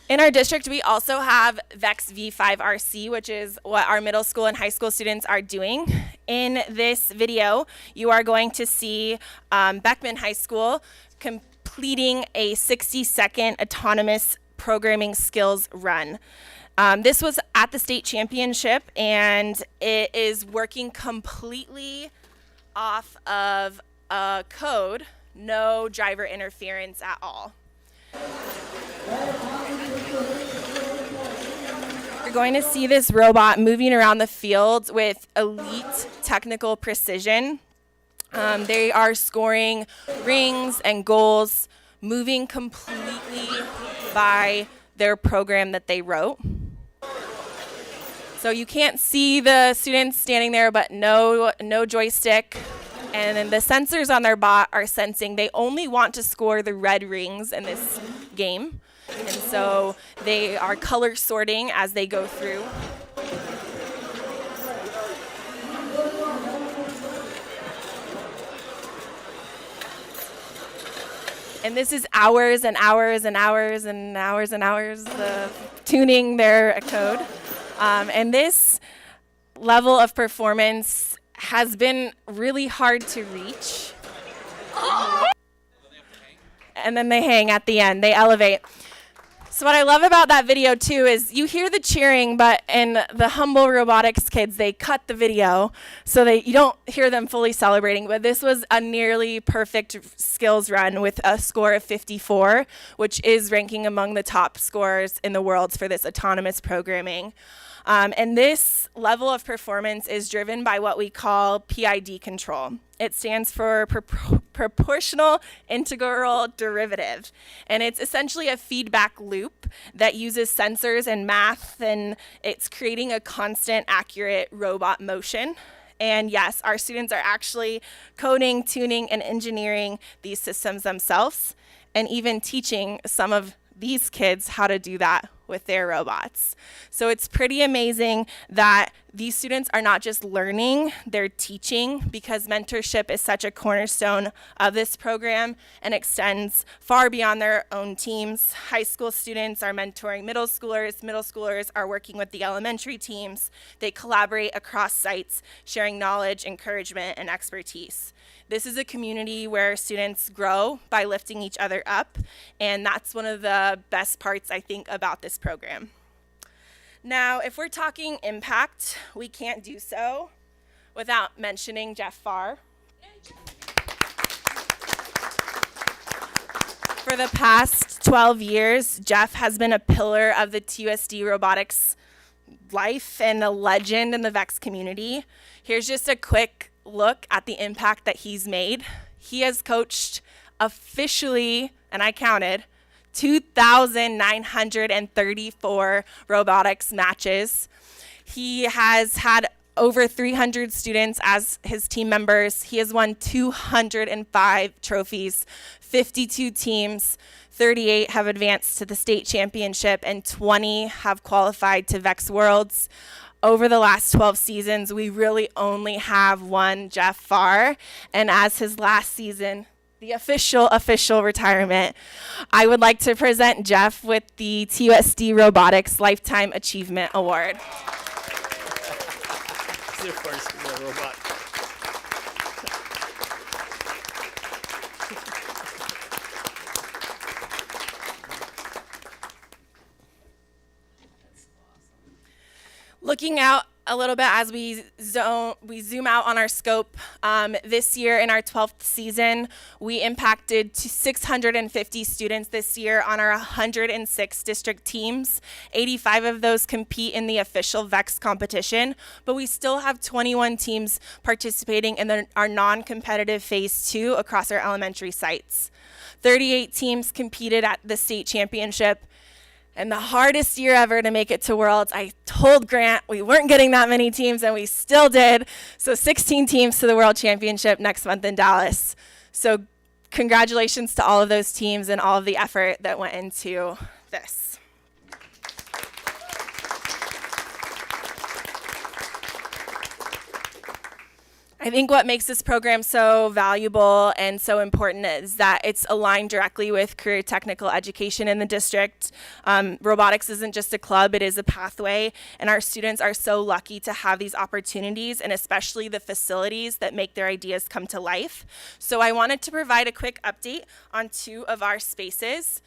In our district, we also have VEX V5RC, which is what our middle school and high school students are doing. In this video, you are going to see Beckman High School completing a 60-second autonomous programming skills run. This was at the state championship, and it is working completely off of a code, no driver interference at all. You're going to see this robot moving around the field with elite technical precision. They are scoring rings and goals, moving completely by their program that they wrote. So you can't see the students standing there, but no joystick. And then the sensors on their bot are sensing they only want to score the red rings in this game. And so they are color sorting as they go through. And this is hours and hours and hours and hours and hours of tuning their code. And this level of performance has been really hard to reach. And then they hang at the end, they elevate. So what I love about that video too is you hear the cheering, but in the humble robotics kids, they cut the video so that you don't hear them fully celebrating. But this was a nearly perfect skills run with a score of 54, which is ranking among the top scorers in the world for this autonomous programming. And this level of performance is driven by what we call PID control. It stands for proportional integral derivative. And it's essentially a feedback loop that uses sensors and math, and it's creating a constant, accurate robot motion. And yes, our students are actually coding, tuning, and engineering these systems themselves, and even teaching some of these kids how to do that with their robots. So it's pretty amazing that these students are not just learning, they're teaching, because mentorship is such a cornerstone of this program and extends far beyond their own teams. High school students are mentoring middle schoolers are working with the elementary teams. They collaborate across sites, sharing knowledge, encouragement, and expertise. This is a community where students grow by lifting each other up, and that's one of the best parts, I think, about this program. Now, if we're talking impact, we can't do so without mentioning Jeff Farr. For the past 12 years, Jeff has been a pillar of the TUSD robotics life and a legend in the VEX community. Here's just a quick look at the impact that he's made. He has coached officially, and I counted, 2,934 robotics matches. He has had over 300 students as his team members. He has won 205 trophies, 52 teams, 38 have advanced to the state championship, and 20 have qualified to VEX Worlds. Over the last 12 seasons, we really only have one Jeff Farr, and as his last season, the official retirement, I would like to present Jeff with the TUSD Robotics Lifetime Achievement Award. Looking out a little bit as we zoom out on our scope, this year in our 12th season, we impacted 650 students this year on our 106 district teams. 85 of those compete in the official VEX competition, but we still have 21 teams participating in our non-competitive phase 2 across our elementary sites. 38 teams competed at the state championship. And the hardest year ever to make it to Worlds, I told Grant we weren't getting that many teams, and we still did. So 16 teams to the World Championship next month in Dallas. So congratulations to all of those teams and all of the effort that went into this. I think what makes this program so valuable and so important is that it's aligned directly with career technical education in the district. Robotics isn't just a club, it is a pathway, and our students are so lucky to have these opportunities, and especially the facilities that make their ideas come to life. So I wanted to provide a quick update on 2 of our spaces.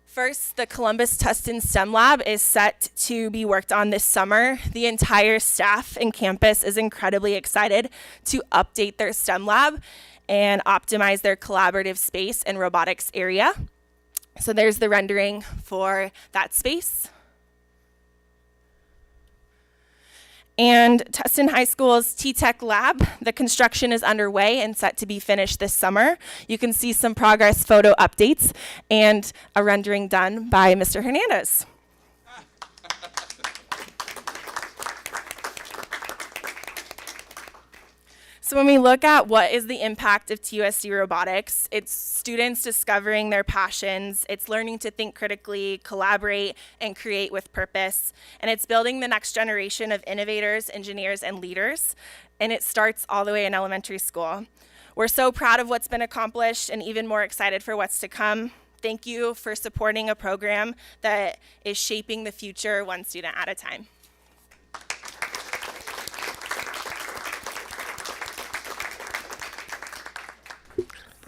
First, the Columbus Tustin STEM Lab is set to be worked on this summer. The entire staff and campus is incredibly excited to update their STEM lab and optimize their collaborative space and robotics area. So there's the rendering for that space. And Tustin High School's T-Tech Lab, the construction is underway and set to be finished this summer. You can see some progress photo updates and a rendering done by Mr. Hernandez. So when we look at what is the impact of TUSD robotics, it's students discovering their passions, it's learning to think critically, collaborate, and create with purpose, and it's building the next generation of innovators, engineers, and leaders, and it starts all the way in elementary school. We're so proud of what's been accomplished and even more excited for what's to come. Thank you for supporting a program that is shaping the future one student at a time.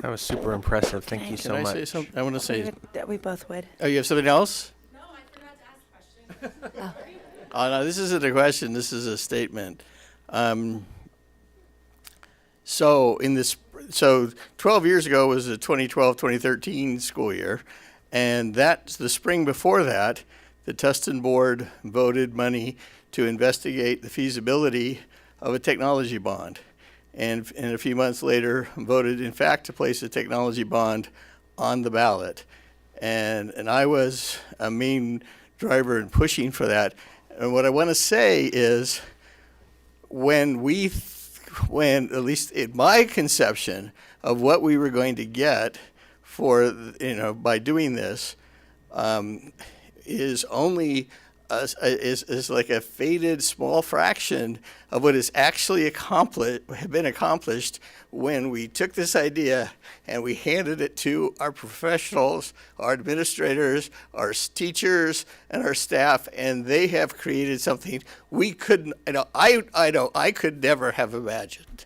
That was super impressive. Thank you so much. Can I say something? I want to say. That we both would. Oh, you have something else? No, I forgot to ask a question. Oh, no, this isn't a question. This is a statement. So 12 years ago was the 2012-2013 school year, and that's the spring before that. The Tustin board voted money to investigate the feasibility of a technology bond. And a few months later, voted, in fact, to place a technology bond on the ballot. And I was a main driver in pushing for that. And what I want to say is, when we when, at least in my conception of what we were going to get for, by doing this, is only is like a faded small fraction of what is actually been accomplished when we took this idea and we handed it to our professionals, our administrators, our teachers, and our staff, and they have created something we couldn't. I could never have imagined.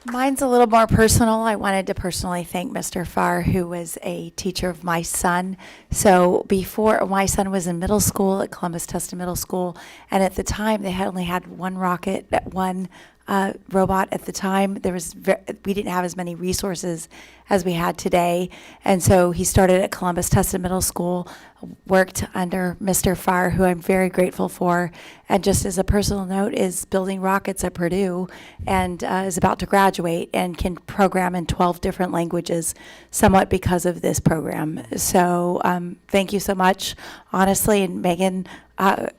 Mine's a little more personal. I wanted to personally thank Mr. Farr, who was a teacher of my son. So before, my son was in middle school at Columbus Tustin Middle School, and at the time they had only had one robot at the time. We didn't have as many resources as we had today, and so he started at Columbus Tustin Middle School, worked under Mr. Farr, who I'm very grateful for, and just as a personal note, is building rockets at Purdue and is about to graduate and can program in 12 different languages, somewhat because of this program. So thank you so much, honestly, and Megan,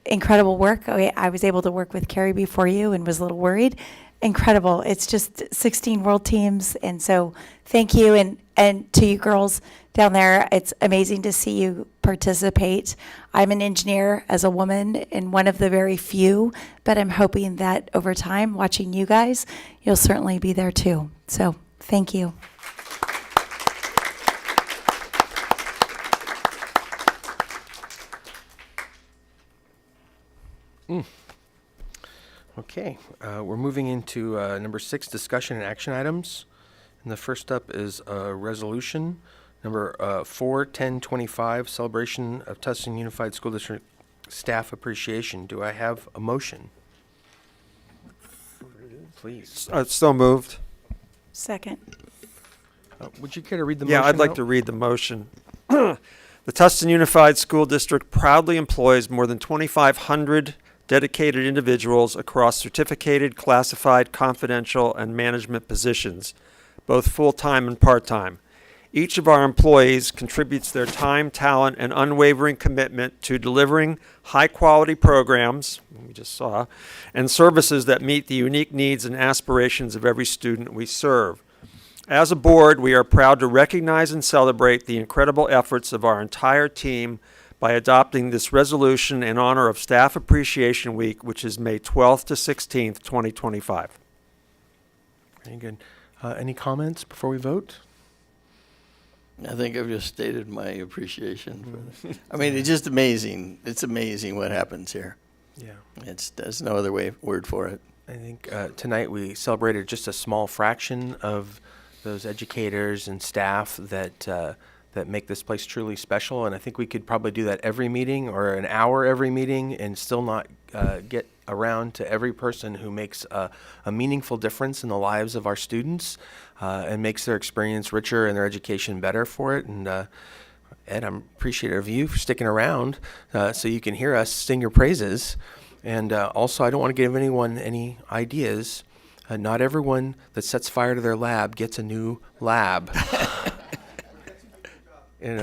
incredible work. I was able to work with Carrie before you and was a little worried. Incredible. It's just 16 world teams, and so thank you, and to you girls down there, it's amazing to see you participate. I'm an engineer as a woman and one of the very few, but I'm hoping that over time, watching you guys, you'll certainly be there too. So thank you. Okay, we're moving into number 6, discussion and action items. And the first up is resolution number 4/10/25, celebration of Tustin Unified School District staff appreciation. Do I have a motion? Please. So moved. Second. Would you care to read the motion? Yeah, I'd like to read the motion. The Tustin Unified School District proudly employs more than 2,500 dedicated individuals across certificated, classified, confidential, and management positions, both full-time and part-time. Each of our employees contributes their time, talent, and unwavering commitment to delivering high-quality programs, we just saw, and services that meet the unique needs and aspirations of every student we serve. As a board, we are proud to recognize and celebrate the incredible efforts of our entire team by adopting this resolution in honor of Staff Appreciation Week, which is May 12th to 16th, 2025. Very good. Any comments before we vote? I think I've just stated my appreciation for this. I mean, it's just amazing. It's amazing what happens here. Yeah. There's no other word for it. I think tonight we celebrated just a small fraction of those educators and staff that make this place truly special. And I think we could probably do that every meeting or an hour every meeting and still not get around to every person who makes a meaningful difference in the lives of our students and makes their experience richer and their education better for it. And Ed, I'm appreciative of you for sticking around so you can hear us sing your praises. And also, I don't want to give anyone any ideas. Not everyone that sets fire to their lab gets a new lab. And,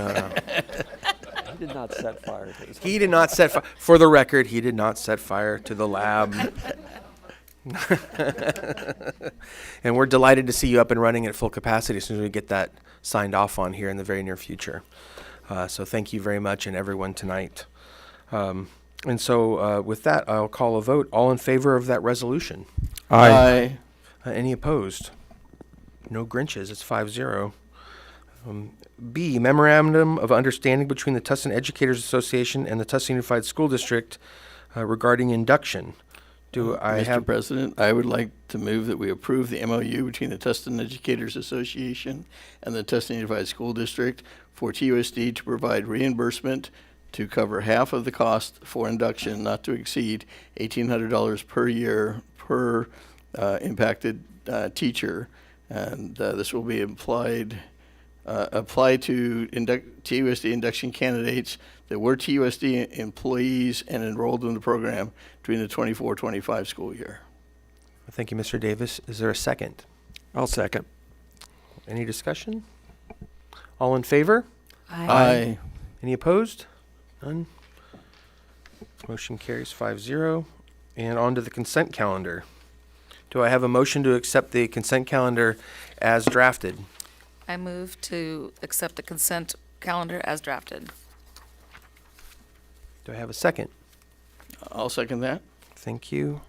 He did not set fire to his he did not set fire. For the record, he did not set fire to the lab. And we're delighted to see you up and running at full capacity as soon as we get that signed off on here in the very near future. So thank you very much and everyone tonight. And so with that, I'll call a vote. All in favor of that resolution? Aye. Any opposed? No Grinches. It's 5-0. B, memorandum of understanding between the Tustin Educators Association and the Tustin Unified School District regarding induction. Do I Mr. have... President, I would like to move that we approve the MOU between the Tustin Educators Association and the Tustin Unified School District for TUSD to provide reimbursement to cover half of the cost for induction, not to exceed $1,800 per year per impacted teacher. And this will be apply to TUSD induction candidates that were TUSD employees and enrolled in the program during the 24-25 school year. Thank you, Mr. Davis. Is there a second? I'll second. Any discussion? All in favor? Aye. Any opposed? None. Motion carries 5-0. And on to the consent calendar. Do I have a motion to accept the consent calendar as drafted? I move to accept the consent calendar as drafted. Do I have a second? I'll second that. Thank you.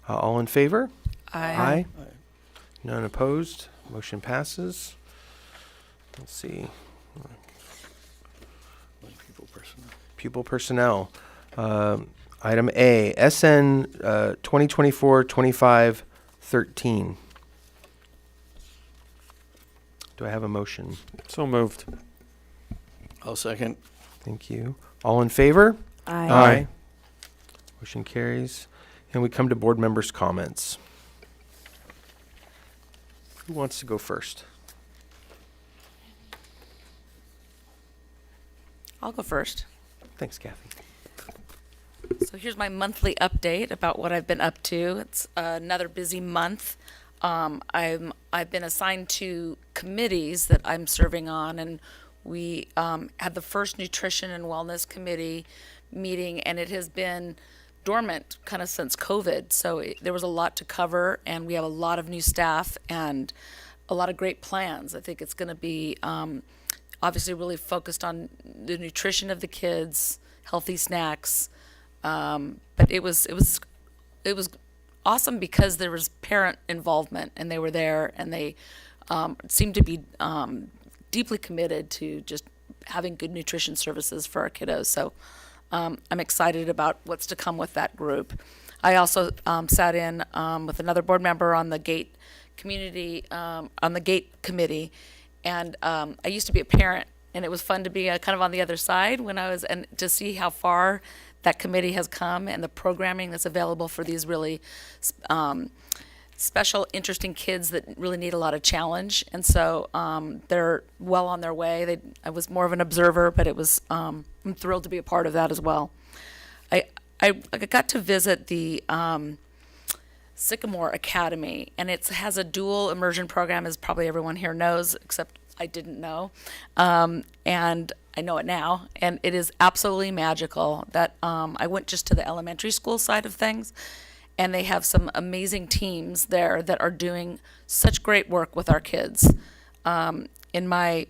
All in favor? Aye. None opposed. Motion passes. Let's see. Pupil personnel. Item A, SN 2024-25-13. Do I have a motion? So moved. I'll second. Thank you. All in favor? Aye. Aye. Motion carries. And we come to board members' comments. Who wants to go first? I'll go first. Thanks, Kathy. So here's my monthly update about what I've been up to. It's another busy month. I've been assigned to committees that I'm serving on, and we had the first nutrition and wellness committee meeting, and it has been dormant kind of since COVID. So there was a lot to cover, and we have a lot of new staff and a lot of great plans. I think it's going to be obviously really focused on the nutrition of the kids, healthy snacks. But it was awesome because there was parent involvement, and they were there, and they seemed to be deeply committed to just having good nutrition services for our kiddos. So I'm excited about what's to come with that group. I also sat in with another board member on the GATE community, on the GATE committee, and I used to be a parent, and it was fun to be kind of on the other side when I was, and to see how far that committee has come and the programming that's available for these really special, interesting kids that really need a lot of challenge. And so they're well on their way. I was more of an observer, but it was I'm thrilled to be a part of that as well. I got to visit the Sycamore Academy, and it has a dual immersion program, as probably everyone here knows, except I didn't know. And I know it now, and it is absolutely magical. That I went just to the elementary school side of things, and they have some amazing teams there that are doing such great work with our kids. In my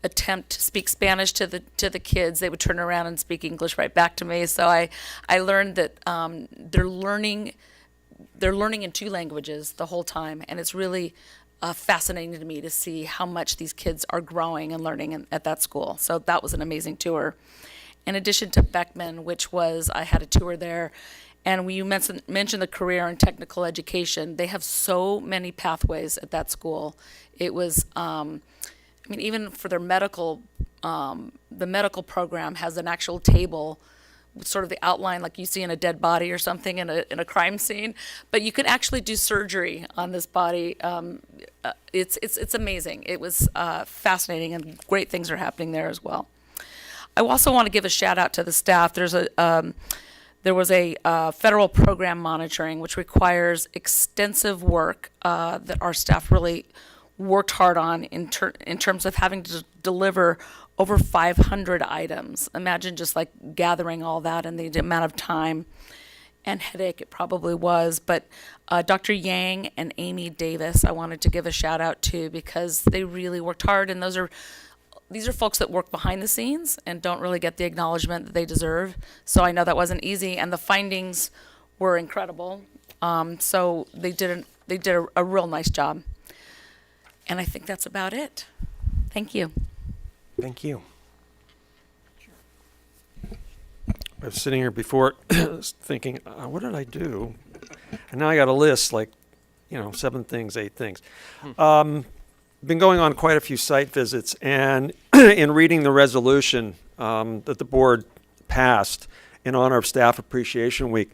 attempt to speak Spanish to the kids, they would turn around and speak English right back to me. So I learned that they're learning in two languages the whole time, and it's really fascinating to me to see how much these kids are growing and learning at that school. So that was an amazing tour. In addition to Beckman, which was, I had a tour there, and when you mentioned the career and technical education, they have so many pathways at that school. It was, even for their medical, the medical program has an actual table with sort of the outline like you see in a dead body or something in a crime scene, but you could actually do surgery on this body. It's amazing. It was fascinating, and great things are happening there as well. I also want to give a shout out to the staff. There was a federal program monitoring, which requires extensive work that our staff really worked hard on in terms of having to deliver over 500 items. Imagine just like gathering all that and the amount of time and headache it probably was. But Dr. Yang and Amy Davis, I wanted to give a shout out to, because they really worked hard, and these are folks that work behind the scenes and don't really get the acknowledgement that they deserve. So I know that wasn't easy, and the findings were incredible. So they did a real nice job. And I think that's about it. Thank you. Thank you. I was sitting here before thinking, what did I do? And now I got a list, 7 things, 8 things. Been going on quite a few site visits, and in reading the resolution that the board passed in honor of Staff Appreciation Week,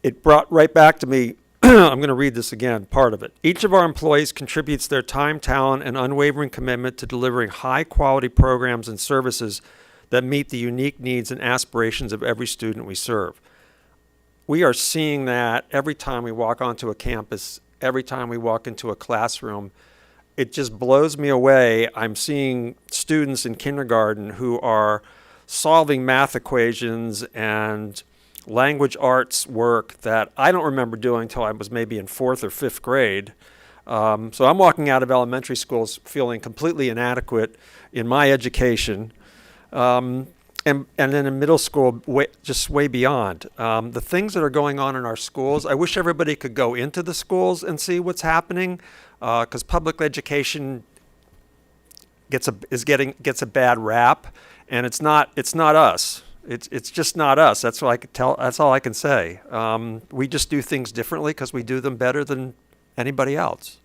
it brought right back to me. I'm going to read this again, part of it. Each of our employees contributes their time, talent, and unwavering commitment to delivering high-quality programs and services that meet the unique needs and aspirations of every student we serve. We are seeing that every time we walk onto a campus, every time we walk into a classroom. It just blows me away. I'm seeing students in kindergarten who are solving math equations and language arts work that I don't remember doing until I was maybe in 4th or 5th grade. So I'm walking out of elementary schools feeling completely inadequate in my education. And then in middle school, just way beyond. The things that are going on in our schools, I wish everybody could go into the schools and see what's happening, because public education gets a bad rap, and it's not us. It's just not us. That's what I could tell. That's all I can say. We just do things differently because we do them better than anybody else.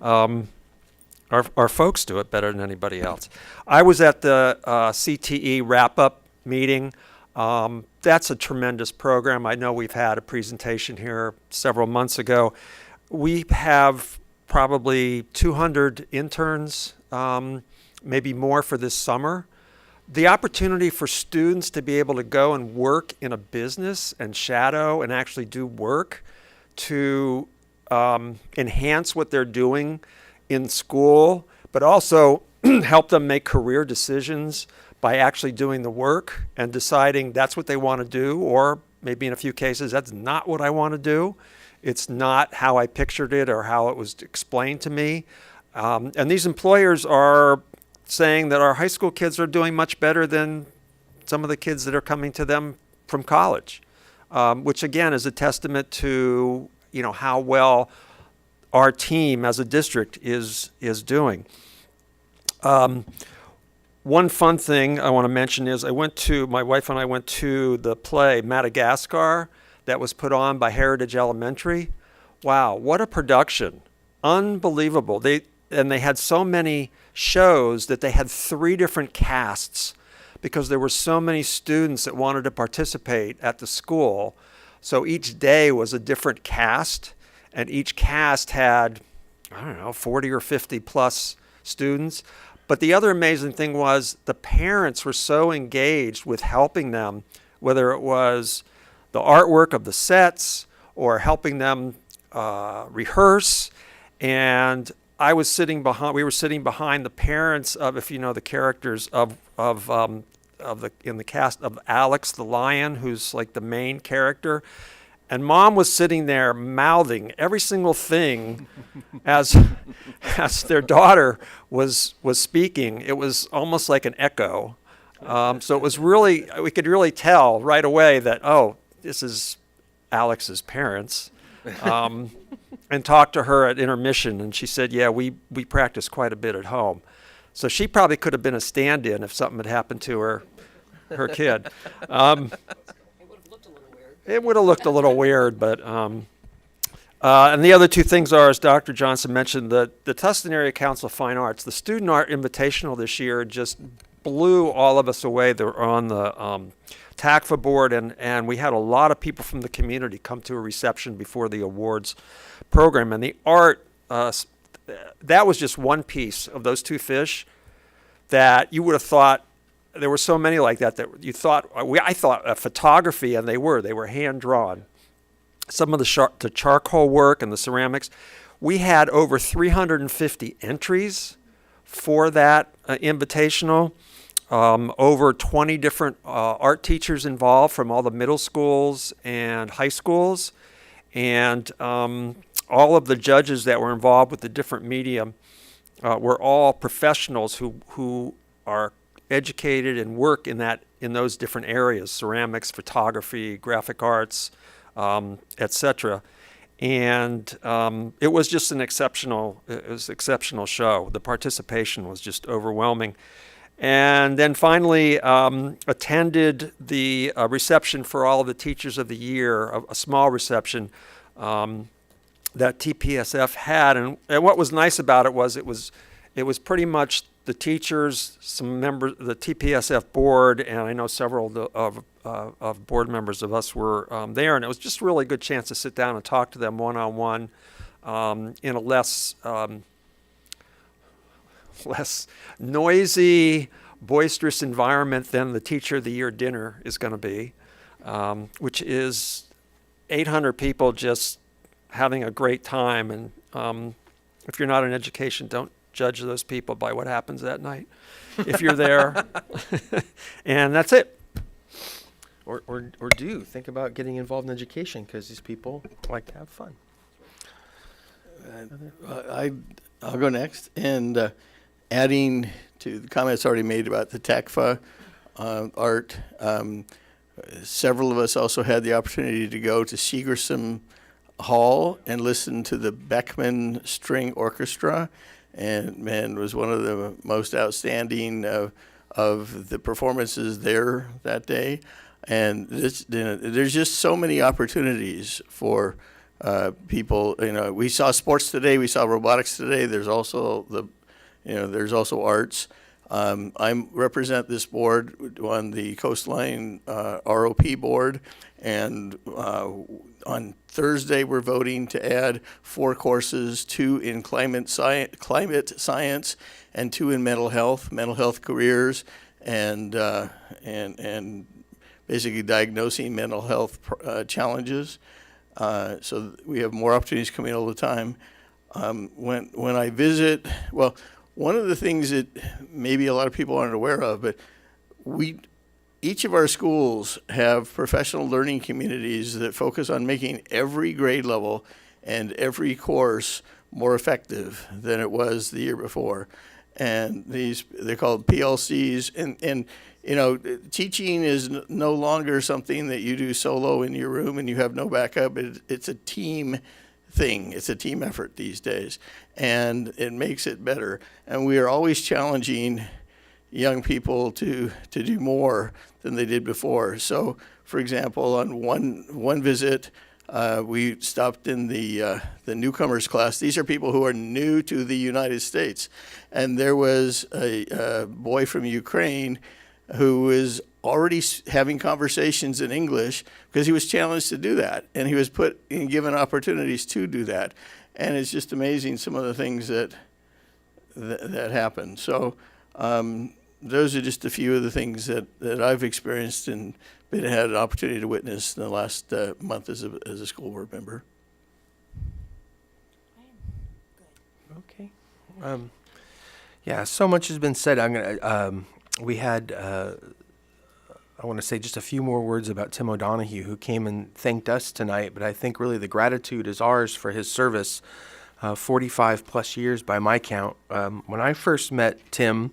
Our folks do it better than anybody else. I was at the CTE wrap-up meeting. That's a tremendous program. I know we've had a presentation here several months ago. We have probably 200 interns, maybe more for this summer. The opportunity for students to be able to go and work in a business and shadow and actually do work to enhance what they're doing in school, but also help them make career decisions by actually doing the work and deciding that's what they want to do, or maybe in a few cases that's not what I want to do. It's not how I pictured it or how it was explained to me. And these employers are saying that our high school kids are doing much better than some of the kids that are coming to them from college, which again is a testament to how well our team as a district is doing. One fun thing I want to mention is my wife and I went to the play Madagascar that was put on by Heritage Elementary. Wow, what a production. Unbelievable. They had so many shows that they had 3 different casts because there were so many students that wanted to participate at the school. So each day was a different cast, and each cast had, 40 or 50 plus students. But the other amazing thing was the parents were so engaged with helping them, whether it was the artwork of the sets or helping them rehearse. And we were sitting behind the parents of, if you know the characters in the cast of Alex the lion, who's like the main character. And Mom was sitting there mouthing every single thing as their daughter was speaking. It was almost like an echo. So it was we could really tell right away that, this is Alex's parents. And talked to her at intermission, and she said, yeah, we practice quite a bit at home. So she probably could have been a stand-in if something had happened to her kid. It would have looked a little weird, but and the other 2 things are, as Dr. Johnson mentioned, the Tustin Area Council of Fine Arts, the Student Art Invitational this year just blew all of us away. They were on the TACFA board, and we had a lot of people from the community come to a reception before the awards program. And the art, that was just one piece of those 2 fish that you would have thought, there were so many like that you thought, I thought photography, and they were hand-drawn. Some of the charcoal work and the ceramics. We had over 350 entries for that Invitational. Over 20 different art teachers involved from all the middle schools and high schools. And all of the judges that were involved with the different medium were all professionals who are educated and work in those different areas: ceramics, photography, graphic arts, etc. And it was just an exceptional show. The participation was just overwhelming. And then finally attended the reception for all of the Teachers of the Year, a small reception that TPSF had. And what was nice about it was pretty much the teachers, some members of the TPSF board, and I know several of board members of us were there. And it was just a really good chance to sit down and talk to them one-on-one in a less noisy, boisterous environment than the Teacher of the Year dinner is going to be, which is 800 people just having a great time. And if you're not in education, don't judge those people by what happens that night, if you're there. And that's it. Or do think about getting involved in education, because these people like to have fun. I'll go next. And adding to the comments already made about the TACFA art, several of us also had the opportunity to go to Segersom Hall and listen to the Beckman String Orchestra, and man, was one of the most outstanding of the performances there that day. And there's just so many opportunities for people. We saw sports today, we saw robotics today. There's also there's also arts. I represent this board on the Coastline ROP board, and on Thursday we're voting to add 4 courses, 2 in climate science, and 2 in mental health careers, and basically diagnosing mental health challenges. So we have more opportunities coming all the time. When I visit, well, one of the things that maybe a lot of people aren't aware of, but each of our schools have professional learning communities that focus on making every grade level and every course more effective than it was the year before. And they're called PLCs. And teaching is no longer something that you do solo in your room and you have no backup. It's a team thing. It's a team effort these days, and it makes it better. And we are always challenging young people to do more than they did before. So, for example, on one visit, we stopped in the newcomers class. These are people who are new to the United States, and there was a boy from Ukraine who was already having conversations in English because he was challenged to do that, and he was put and given opportunities to do that. And it's just amazing some of the things that happen. So those are just a few of the things that I've experienced and had an opportunity to witness in the last month as a school board member. Okay. Yeah, so much has been said. We had, I want to say just a few more words about Tim O'Donohue, who came and thanked us tonight, but I think really the gratitude is ours for his service, 45 plus years by my count. When I first met Tim,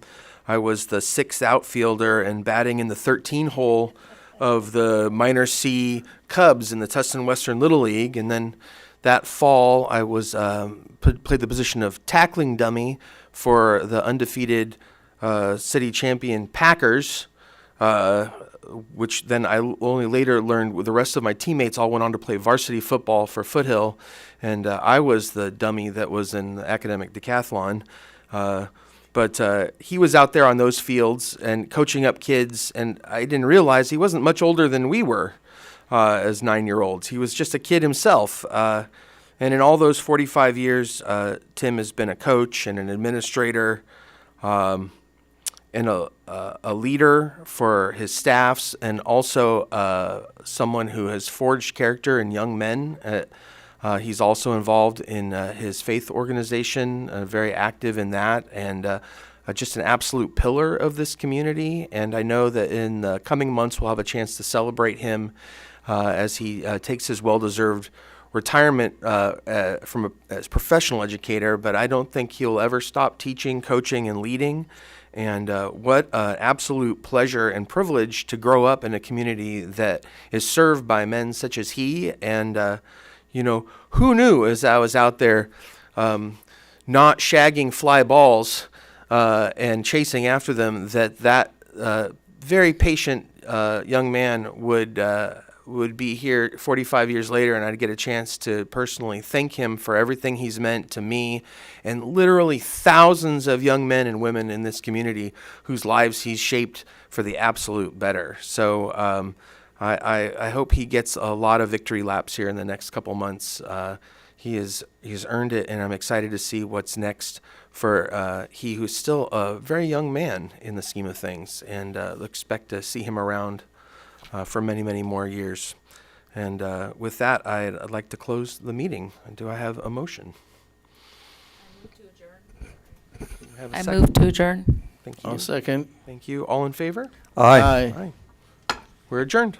I was the 6th outfielder and batting in the 13 hole of the minor C Cubs in the Tustin Western Little League, and then that fall I was played the position of tackling dummy for the undefeated city champion Packers, which then I only later learned the rest of my teammates all went on to play varsity football for Foothill, and I was the dummy that was in the academic decathlon. But he was out there on those fields and coaching up kids, and I didn't realize he wasn't much older than we were as 9-year-olds. He was just a kid himself. And in all those 45 years, Tim has been a coach and an administrator, and a leader for his staffs, and also someone who has forged character in young men. He's also involved in his faith organization, very active in that, and just an absolute pillar of this community. And I know that in the coming months we'll have a chance to celebrate him as he takes his well-deserved retirement as professional educator, but I don't think he'll ever stop teaching, coaching, and leading. And what an absolute pleasure and privilege to grow up in a community that is served by men such as he. And, who knew as I was out there not shagging fly balls and chasing after them that very patient young man would be here 45 years later, and I'd get a chance to personally thank him for everything he's meant to me and literally thousands of young men and women in this community whose lives he's shaped for the absolute better. So I hope he gets a lot of victory laps here in the next couple months. He's earned it, and I'm excited to see what's next for he who's still a very young man in the scheme of things, and expect to see him around for many, many more years. And with that, I'd like to close the meeting. Do I have a motion? I move to adjourn. have a I second? move to adjourn. Thank you. I'll second. Thank you. All in favor? Aye. Aye. We're adjourned.